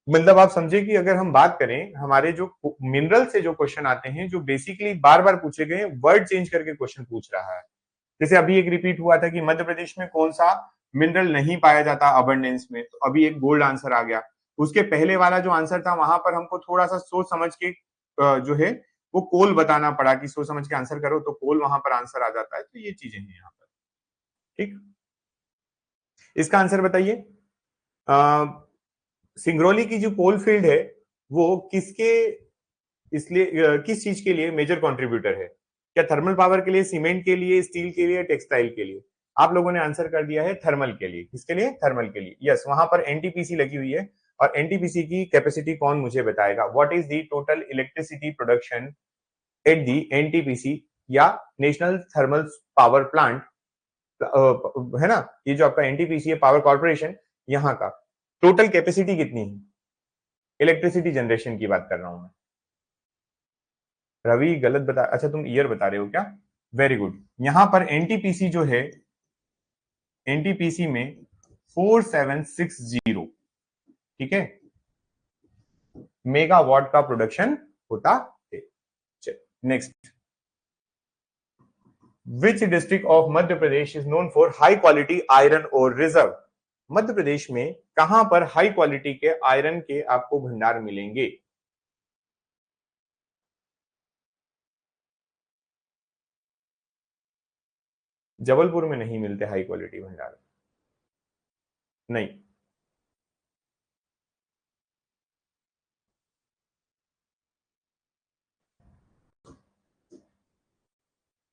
मतलब आप समझे कि अगर हम बात करें हमारे जो मिनरल से जो क्वेश्चन आते हैं, जो बेसिकली बार बार पूछे गए, वर्ड चेंज करके क्वेश्चन पूछ रहा है। जैसे अभी एक रिपीट हुआ था कि मध्य प्रदेश में कौन सा मिनरल नहीं पाया जाता अबंडेंस में, तो अभी एक गोल्ड आंसर आ गया। उसके पहले वाला जो आंसर था वहां पर हमको थोड़ा सा सोच समझ के जो है वो कोल बताना पड़ा, कि सोच समझ के आंसर करो तो कोल वहां पर आंसर आ जाता है। तो ये चीजें हैं यहाँ पर, ठीक। इसका आंसर बताइए, सिंगरौली की जो कोल फील्ड है वो किसके, इसलिए किस चीज के लिए मेजर कंट्रीब्यूटर है, क्या थर्मल पावर के लिए, सीमेंट के लिए, स्टील के लिए, टेक्सटाइल के लिए। आप लोगों ने आंसर कर दिया है थर्मल के लिए। किसके लिए, थर्मल के लिए। यस, वहां पर एनटीपीसी लगी हुई है, और एनटीपीसी की कैपेसिटी कौन मुझे बताएगा, what is the total electricity production at the NTPC या नेशनल थर्मल पावर प्लांट, है ना, ये जो आपका एनटीपीसी है पावर कॉर्पोरेशन, यहाँ का टोटल कैपेसिटी कितनी है, इलेक्ट्रिसिटी जनरेशन की बात कर रहा हूं मैं। रवि गलत बता, अच्छा तुम ईयर बता रहे हो क्या, वेरी गुड। यहां पर एनटीपीसी जो है, एनटीपीसी में 4760, ठीक है, मेगावाट का प्रोडक्शन होता है। Next, which district of Madhya Pradesh is known for high quality iron और रिजर्व। मध्य प्रदेश में कहां पर हाई क्वालिटी के आयरन के आपको भंडार मिलेंगे। जबलपुर में नहीं मिलते हाई क्वालिटी भंडार, नहीं।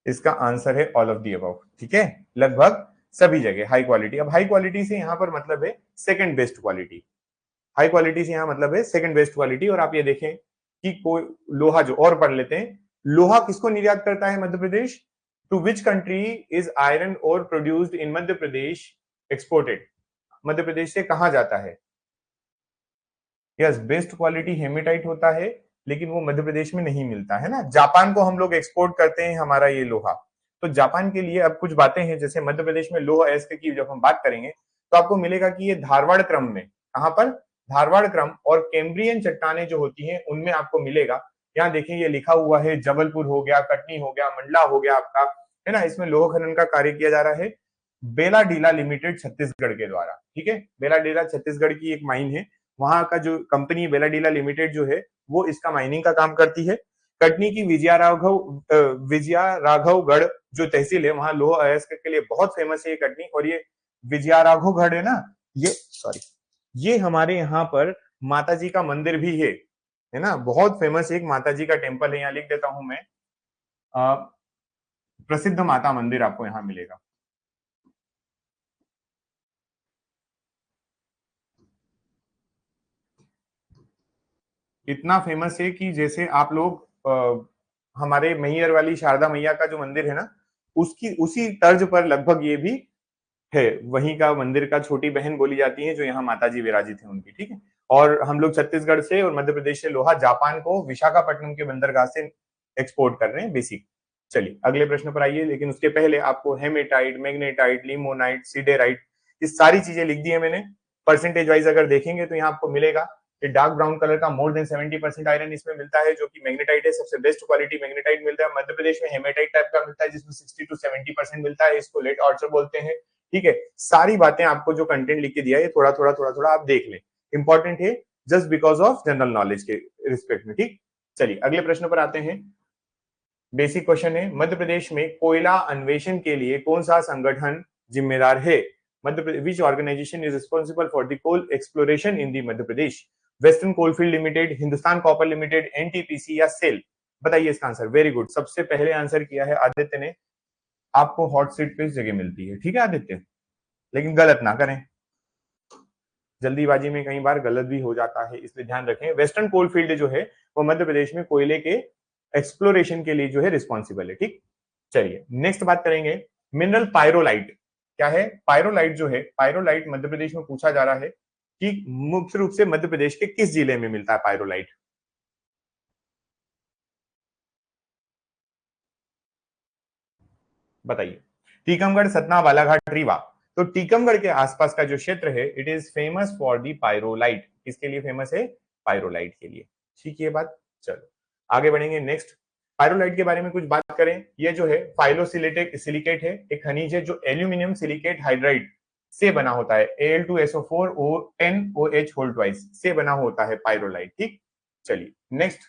इसका आंसर है ऑल ऑफ दी अबव, ठीक है, लगभग सभी जगह हाई क्वालिटी। अब हाई क्वालिटी से यहां पर मतलब है second best quality, high quality से यहां मतलब है सेकंड बेस्ट क्वालिटी। और आप ये देखें कि कोई लोहा, जो और पढ़ लेते हैं, लोहा किसको निर्यात करता है Madhya Pradesh, to which country is iron ore produced in Madhya Pradesh exported? Madhya Pradesh से कहां जाता है? यस, बेस्ट क्वालिटी हेमेटाइट होता है, लेकिन वो मध्य प्रदेश में नहीं मिलता है ना। जापान को हम लोग एक्सपोर्ट करते हैं हमारा ये लोहा। तो जापान के लिए अब कुछ बातें हैं, जैसे मध्य प्रदेश में लोह अयस्क की जब हम बात करेंगे तो आपको मिलेगा कि ये धारवाड़ क्रम में, कहां पर? धारवाड़ क्रम और कैम्ब्रियन चट्टाने जो होती हैं उनमें आपको मिलेगा। यहाँ देखिए ये लिखा हुआ है, जबलपुर हो गया, कटनी हो गया, मंडला हो गया आपका, है ना। इसमें लोह खनन का कार्य किया जा रहा है बेला डीला लिमिटेड छत्तीसगढ़ के द्वारा। ठीक है, बेला डीला छत्तीसगढ़ की एक माइन है, वहां का जो कंपनी बेला डीला लिमिटेड जो है वो इसका माइनिंग का काम करती है। कटनी की विजया राघवगढ़ जो तहसील है, वहां लोह अयस्क के लिए बहुत फेमस है ये कटनी। और ये विजया राघवगढ़ है ना, ये सॉरी, ये हमारे यहाँ पर माता जी का मंदिर भी है ना, बहुत फेमस एक माता जी का टेम्पल है। यहाँ लिख देता हूं मैं, प्रसिद्ध माता मंदिर आपको यहाँ मिलेगा। इतना फेमस है कि जैसे आप लोग हमारे मैहर वाली शारदा मैया का जो मंदिर है ना, उसकी उसी तर्ज पर लगभग ये भी है। वहीं का मंदिर का छोटी बहन बोली जाती है जो यहाँ माता जी विराजित है उनकी। ठीक है, और हम लोग छत्तीसगढ़ से और मध्य प्रदेश से लोहा जापान को विशाखापट्टनम के बंदरगाह से एक्सपोर्ट कर रहे हैं बेसिक। चलिए अगले प्रश्न पर आइए, लेकिन उसके पहले आपको हेमेटाइट, मैग्नेटाइट, लिमोनाइट, सीडेराइट, ये सारी चीजें लिख दी है मैंने। परसेंटेज वाइज अगर देखेंगे तो यहाँ आपको मिलेगा कि डार्क ब्राउन कलर का मोर देन 70% आयरन इसमें मिलता है, जो कि मैग्नेटाइट है। सबसे बेस्ट क्वालिटी मैग्नेटाइट मिलता है। मध्य प्रदेश में हेमेटाइट टाइप का मिलता है जिसमें 60 to 70% मिलता है, इसको लेट ऑर्चर बोलते हैं। ठीक है, सारी बातें आपको जो कंटेंट लिख के दिया है थोड़ा थोड़ा आप देख लें, इंपॉर्टेंट है just because of general knowledge के रिस्पेक्ट में। ठीक, चलिए अगले प्रश्न पर आते हैं। बेसिक क्वेश्चन है, मध्य प्रदेश में कोयला अन्वेषण के लिए कौन सा संगठन जिम्मेदार है? Madhya Pradesh, which organisation is responsible for the coal exploration in the Madhya Pradesh? Western coalfield limited, Hindustan copper limited, NTPC या सेल? बताइए इसका आंसर। वेरी गुड, सबसे पहले आंसर किया है आदित्य ने। आपको हॉट सीट पे जगह मिलती है, ठीक है आदित्य, लेकिन गलत ना करें, जल्दीबाजी में कई बार गलत भी हो जाता है, इसलिए ध्यान रखें। वेस्टर्न कोलफील्ड जो है वो मध्य प्रदेश में कोयले के एक्सप्लोरेशन के लिए जो है रिस्पॉन्सिबल है। ठीक, चलिए नेक्स्ट बात करेंगे। मिनरल पायरोलाइट क्या है? पायरोलाइट जो है, पायरोलाइट मध्य प्रदेश में पूछा जा रहा है कि मुख्य रूप से मध्य प्रदेश के किस जिले में मिलता है पायरोलाइट? बताइए। टीकमगढ़, सतना, बालाघाट, रीवा। तो टीकमगढ़ के आसपास का जो क्षेत्र है it is famous for the pyrolite. किसके लिए फेमस है? पायरोलाइट के लिए। ठीक है ये बात, चलो आगे बढ़ेंगे। नेक्स्ट, पायरोलाइट के बारे में कुछ बात करें। ये जो है फाइलोसिलिकेट सिलिकेट है, एक खनिज है जो एल्यूमिनियम सिलिकेट हाइड्राइड से बना होता है, Al2SO4O10OH होल ट्वाइस से बना होता है पायरोलाइट। ठीक, चलिए next,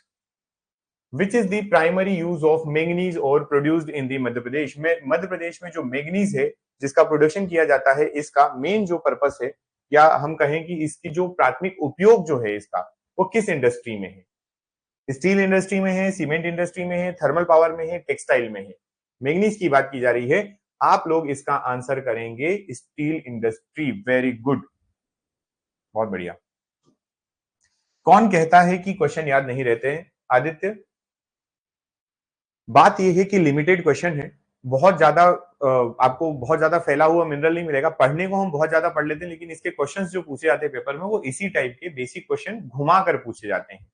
which is the primary use of manganese और produced in the Madhya Pradesh में? मध्य प्रदेश में जो मैंगनीज है जिसका प्रोडक्शन किया जाता है, इसका मेन जो पर्पस है, या हम कहें कि इसकी जो प्राथमिक उपयोग जो है इसका, वो किस इंडस्ट्री में है? स्टील इंडस्ट्री में है, सीमेंट इंडस्ट्री में है, थर्मल पावर में है, टेक्सटाइल में है? मैंगनीज की बात की जा रही है, आप लोग इसका आंसर करेंगे स्टील इंडस्ट्री। वेरी गुड, बहुत बढ़िया। कौन कहता है कि क्वेश्चन याद नहीं रहते हैं? आदित्य, बात यह है कि लिमिटेड क्वेश्चन है, बहुत ज्यादा आपको बहुत ज्यादा फैला हुआ मिनरल नहीं मिलेगा। पढ़ने को हम बहुत ज्यादा पढ़ लेते हैं, लेकिन इसके क्वेश्चंस जो पूछे जाते हैं पेपर में वो इसी टाइप के बेसिक क्वेश्चन घुमा कर पूछे जाते हैं।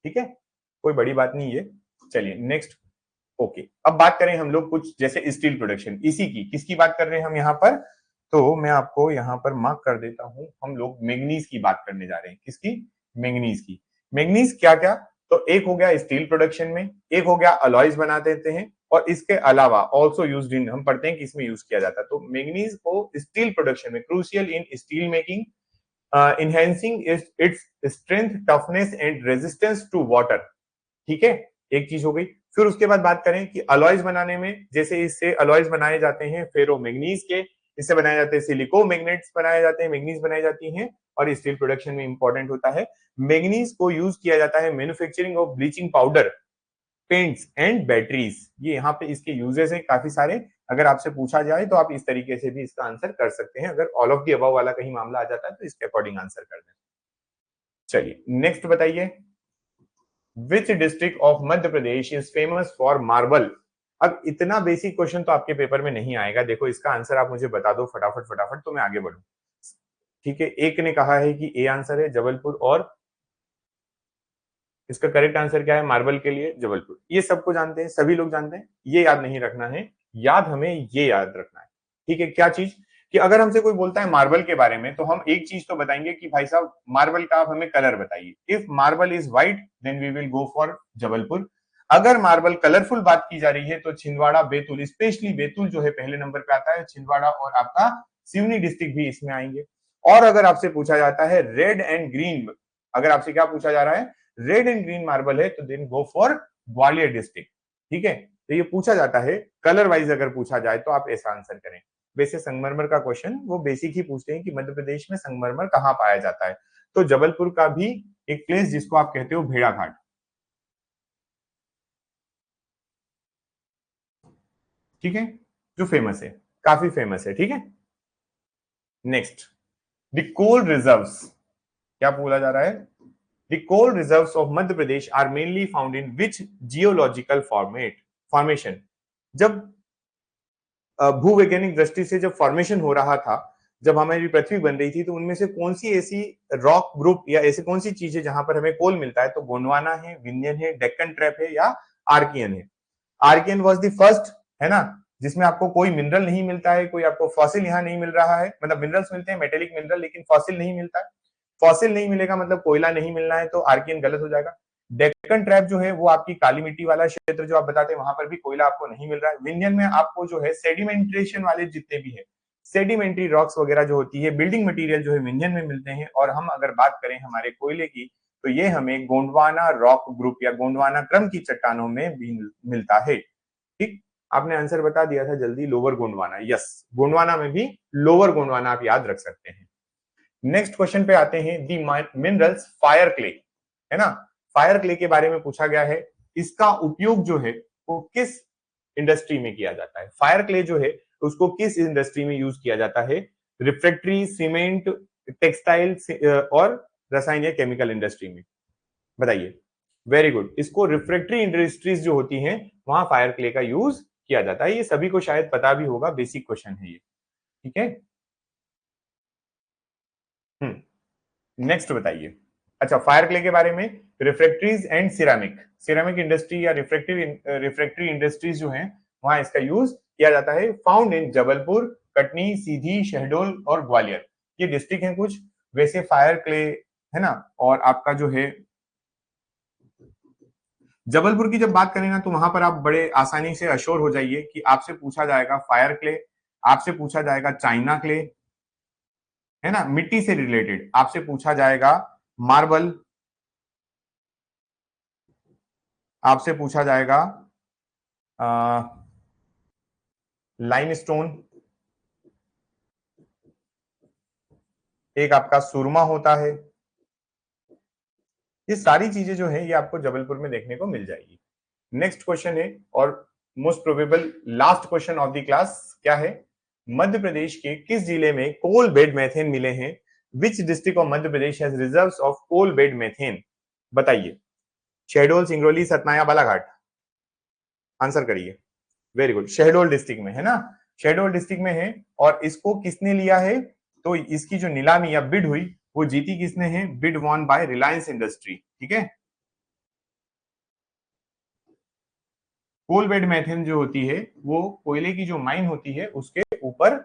ठीक है, कोई बड़ी बात नहीं है। चलिए नेक्स्ट, ओके अब बात करें हम लोग कुछ जैसे स्टील प्रोडक्शन, इसी की किसकी बात कर रहे हैं हम यहाँ पर? तो मैं आपको यहाँ पर मार्क कर देता हूं, हम लोग मैंगनीज की बात करने जा रहे हैं। किसकी? मैंगनीज की। मैंगनीज क्या क्या? तो एक हो गया स्टील प्रोडक्शन में, एक हो गया अलॉयज बना देते हैं, और इसके अलावा ऑल्सो यूज्ड इन, हम पढ़ते हैं कि इसमें यूज किया जाता है। तो मैंगनीज को स्टील प्रोडक्शन में crucial in steel making, enhancing its strength, toughness and resistance to water. ठीक है, एक चीज हो गई। फिर उसके बाद बात करें कि अलॉयज बनाने में, जैसे इससे अलॉयज बनाए जाते हैं फेरो मैंगनीज के, इससे बनाए जाते हैं सिलिको मैग्नेट्स बनाए जाते हैं, मैंगनीज बनाई जाती हैं, और स्टील प्रोडक्शन में इंपॉर्टेंट होता है। मैंगनीज को यूज किया जाता है manufacturing of bleaching powder, paints and batteries. ये यहाँ पे इसके यूजेस हैं काफी सारे। अगर आपसे पूछा जाए तो आप इस तरीके से भी इसका आंसर कर सकते हैं, अगर ऑल ऑफ द अबव वाला कहीं मामला आ जाता है तो इसके अकॉर्डिंग आंसर कर दें। चलिए नेक्स्ट बताइए, विच district of Madhya Pradesh is famous for marble? अब इतना बेसिक क्वेश्चन तो आपके पेपर में नहीं आएगा। देखो इसका आंसर आप मुझे बता दो फटाफट फटाफट, तो मैं आगे बढ़ूं। ठीक है, एक ने कहा है कि ए आंसर है जबलपुर, और इसका करेक्ट आंसर क्या है? मार्बल के लिए जबलपुर। ये सबको जानते हैं, सभी लोग जानते हैं, ये याद नहीं रखना है, याद हमें ये याद रखना है। ठीक है, क्या चीज? कि अगर हमसे कोई बोलता है मार्बल के बारे में, तो हम एक चीज तो बताएंगे कि भाई साहब मार्बल का आप हमें कलर बताइए। If marble is white then we will go for Jabalpur. अगर मार्बल कलरफुल बात की जा रही है तो छिंदवाड़ा, बैतूल, स्पेशली बैतूल जो है पहले नंबर पे आता है। छिंदवाड़ा और आपका सिवनी डिस्ट्रिक्ट भी इसमें आएंगे। और अगर आपसे पूछा जाता है रेड एंड ग्रीन, अगर आपसे क्या पूछा जा रहा है, रेड एंड ग्रीन मार्बल है, तो then go for Gwalior district. ठीक है, तो ये पूछा जाता है कलर वाइज, अगर पूछा जाए तो आप ऐसा आंसर करें। वैसे संगमरमर का क्वेश्चन वो बेसिक ही पूछते हैं कि मध्य प्रदेश में संगमरमर कहाँ पाया जाता है, तो जबलपुर का भी एक प्लेस जिसको आप कहते हो भेड़ाघाट। ठीक है, जो फेमस है, काफी फेमस है। ठीक है, नेक्स्ट, द कोल रिजर्व्स, क्या बोला जा रहा है? The coal reserves of Madhya Pradesh are mainly found in which geological formation. जब भूवैज्ञानिक दृष्टि से जब फॉर्मेशन हो रहा था, जब हमारी पृथ्वी बन रही थी, तो उनमें से कौन सी ऐसी रॉक ग्रुप या ऐसी कौन सी चीज है जहां पर हमें कोल मिलता है? तो गोंडवाना है, विंध्यन है, डेक्कन ट्रैप है, या आर्कियन है। आर्कियन वॉज द फर्स्ट, है ना, जिसमें आपको कोई मिनरल नहीं मिलता है, कोई आपको फॉसिल यहाँ नहीं मिल रहा है। मतलब मिनरल्स मिलते हैं, मेटेलिक मिनरल, लेकिन फॉसिल नहीं मिलता है। फॉसिल नहीं मिलेगा मतलब कोयला नहीं मिलना है, तो आर्कियन गलत हो जाएगा। डेक्कन ट्रैप जो है वो आपकी काली मिट्टी वाला क्षेत्र जो आप बताते हैं, वहां पर भी कोयला आपको नहीं मिल रहा है। विंध्यन में आपको जो है सेडिमेंटेशन वाले जितने भी है, सेडिमेंट्री रॉक्स वगैरह जो होती है, बिल्डिंग मटेरियल जो है विंध्यन में मिलते हैं। और हम अगर बात करें हमारे कोयले की, तो ये हमें गोंडवाना रॉक ग्रुप या गोंडवाना क्रम की चट्टानों में भी मिलता है। ठीक, आपने आंसर बता दिया था जल्दी, लोअर गोंडवाना। यस, गोंडवाना में भी लोअर गोंडवाना आप याद रख सकते हैं। नेक्स्ट क्वेश्चन पे आते हैं, दी मिनरल्स फायर क्ले, है ना, फायर क्ले के बारे में पूछा गया है। इसका उपयोग जो है वो किस इंडस्ट्री में किया जाता है? फायर क्ले जो है उसको किस इंडस्ट्री में यूज किया जाता है? रिफ्रैक्टरी, सीमेंट, टेक्सटाइल और रसायन या केमिकल इंडस्ट्री में? बताइए। वेरी गुड, इसको रिफ्रैक्टरी इंडस्ट्रीज जो होती हैं वहां फायर क्ले का यूज किया जाता है। ये सभी को शायद पता भी होगा, बेसिक क्वेश्चन है ये। ठीक है, नेक्स्ट बताइए। अच्छा, फायर क्ले के बारे में, refractories and ceramic, ceramic industry या रिफ्रैक्टरी इंडस्ट्रीज जो है वहां इसका यूज किया जाता है। फाउंड इन जबलपुर, कटनी, सीधी, शहडोल और ग्वालियर, ये डिस्ट्रिक्ट हैं कुछ। वैसे फायर क्ले, है ना, और आपका जो है जबलपुर की जब बात करें ना, तो वहां पर आप बड़े आसानी से अश्योर हो जाइए कि आपसे पूछा जाएगा फायर क्ले, आपसे पूछा जाएगा चाइना क्ले, है ना, मिट्टी से रिलेटेड आपसे पूछा जाएगा मार्बल, आपसे पूछा जाएगा लाइमस्टोन, एक आपका सुरमा होता है। ये सारी चीजें जो है ये आपको जबलपुर में देखने को मिल जाएगी। नेक्स्ट क्वेश्चन है, और most probable last question of the class, क्या है? मध्य प्रदेश के किस जिले में कोल बेड मेथेन मिले हैं? Which district of Madhya Pradesh has reserves of coal bed methane? बताइए। शहडोल, सिंगरौली, सतनाया, बालाघाट? आंसर करिए। वेरी गुड, शहडोल डिस्ट्रिक्ट में है ना, शहडोल डिस्ट्रिक्ट में है। और इसको किसने लिया है? तो इसकी जो नीलामी या बिड हुई वो जीती किसने है? Bid won by Reliance industry. ठीक है, कोल बेड मेथेन जो होती है वो कोयले की जो माइन होती है उसके ऊपर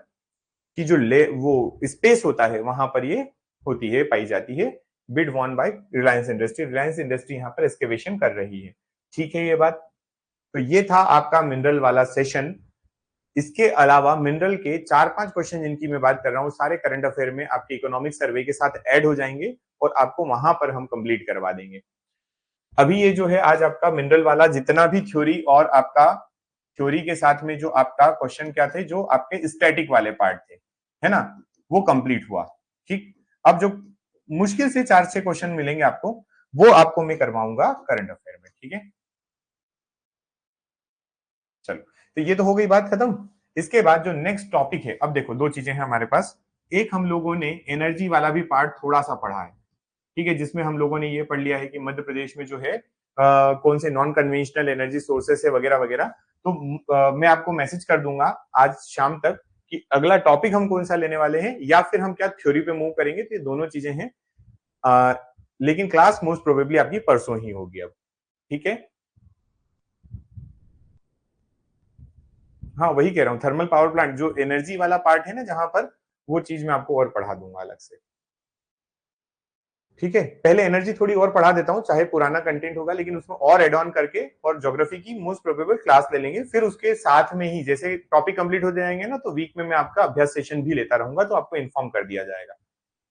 की जो वो स्पेस होता है वहां पर ये होती है, पाई जाती है। Bid won by Reliance industry, Reliance industry यहाँ पर एक्सकेवेशन कर रही है। ठीक है, ये बात। तो ये था आपका मिनरल वाला सेशन। इसके अलावा मिनरल के 4-5 क्वेश्चन जिनकी मैं बात कर रहा हूँ, सारे करंट अफेयर में आपके इकोनॉमिक सर्वे के साथ ऐड हो जाएंगे और आपको वहां पर हम कंप्लीट करवा देंगे। अभी ये जो है आज आपका मिनरल वाला जितना भी थ्योरी और आपका थ्योरी के साथ में जो आपका क्वेश्चन क्या थे, जो आपके स्टैटिक वाले पार्ट थे, है ना, वो कंप्लीट हुआ। ठीक, अब जो मुश्किल से 4-6 क्वेश्चन मिलेंगे आपको, वो आपको मैं करवाऊंगा करंट अफेयर में। ठीक है, चलो, तो ये तो हो गई बात खत्म। इसके बाद जो नेक्स्ट टॉपिक है, अब देखो दो चीजें हैं हमारे पास। एक, हम लोगों ने एनर्जी वाला भी पार्ट थोड़ा सा पढ़ा है। ठीक है, जिसमें हम लोगों ने ये पढ़ लिया है कि मध्य प्रदेश में जो है कौन से नॉन कन्वेंशनल एनर्जी सोर्सेस है वगैरह वगैरह। तो मैं आपको मैसेज कर दूंगा आज शाम तक कि अगला टॉपिक हम कौन सा लेने वाले हैं या फिर हम क्या थ्योरी पे मूव करेंगे। तो ये दोनों चीजें हैं, लेकिन क्लास मोस्ट प्रोबेबली आपकी परसों ही होगी अब। ठीक है, हाँ वही कह रहा हूँ, थर्मल पावर प्लांट जो एनर्जी वाला पार्ट है ना जहां पर, वो चीज मैं आपको और पढ़ा दूंगा अलग से। ठीक है, पहले एनर्जी थोड़ी और पढ़ा देता हूँ, चाहे पुराना कंटेंट होगा लेकिन उसमें और एड ऑन करके, और ज्योग्राफी की मोस्ट प्रोबेबल क्लास ले लेंगे। फिर उसके साथ में ही जैसे टॉपिक कंप्लीट हो जाएंगे ना, तो वीक में मैं आपका अभ्यास सेशन भी लेता रहूंगा, तो आपको इन्फॉर्म कर दिया जाएगा।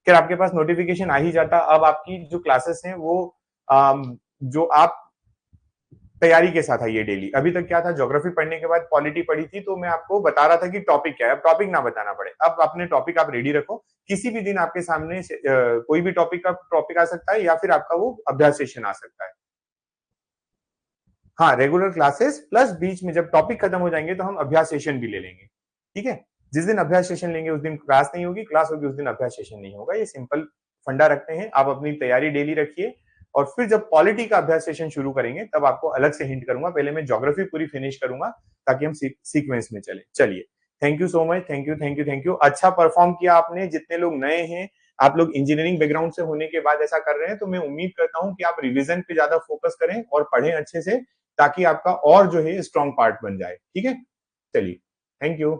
फिर आपके पास नोटिफिकेशन आ ही जाता। अब आपकी जो क्लासेस हैं वो जो आप तैयारी के साथ आइए डेली। अभी तक क्या था, ज्योग्राफी पढ़ने के बाद पॉलिटी पढ़ी थी, तो मैं आपको बता रहा था कि टॉपिक क्या है। अब टॉपिक ना बताना पड़े, अब अपने टॉपिक आप रेडी रखो। किसी भी दिन आपके सामने कोई भी टॉपिक आ सकता है, या फिर आपका वो अभ्यास सेशन आ सकता है। हाँ, रेगुलर क्लासेस प्लस बीच में जब टॉपिक खत्म हो जाएंगे तो हम अभ्यास सेशन भी ले लेंगे। ठीक है, जिस दिन अभ्यास सेशन लेंगे उस दिन क्लास नहीं होगी, क्लास होगी उस दिन अभ्यास सेशन नहीं होगा। ये सिंपल फंडा रखते हैं। आप अपनी तैयारी डेली रखिए, और फिर जब पॉलिटी का अभ्यास सेशन शुरू करेंगे तब आपको अलग से हिंट करूंगा। पहले मैं ज्योग्राफी पूरी फिनिश करूंगा ताकि हम सीक्वेंस में चले। चलिए, thank you so much, thank you thank you thank you. अच्छा परफॉर्म किया आपने। जितने लोग नए हैं, आप लोग इंजीनियरिंग बैकग्राउंड से होने के बाद ऐसा कर रहे हैं, तो मैं उम्मीद करता हूं कि आप रिवीजन पे ज्यादा फोकस करें और पढ़ें अच्छे से, ताकि आपका और जो है स्ट्रॉन्ग पार्ट बन जाए। ठीक है, चलिए, थैंक यू।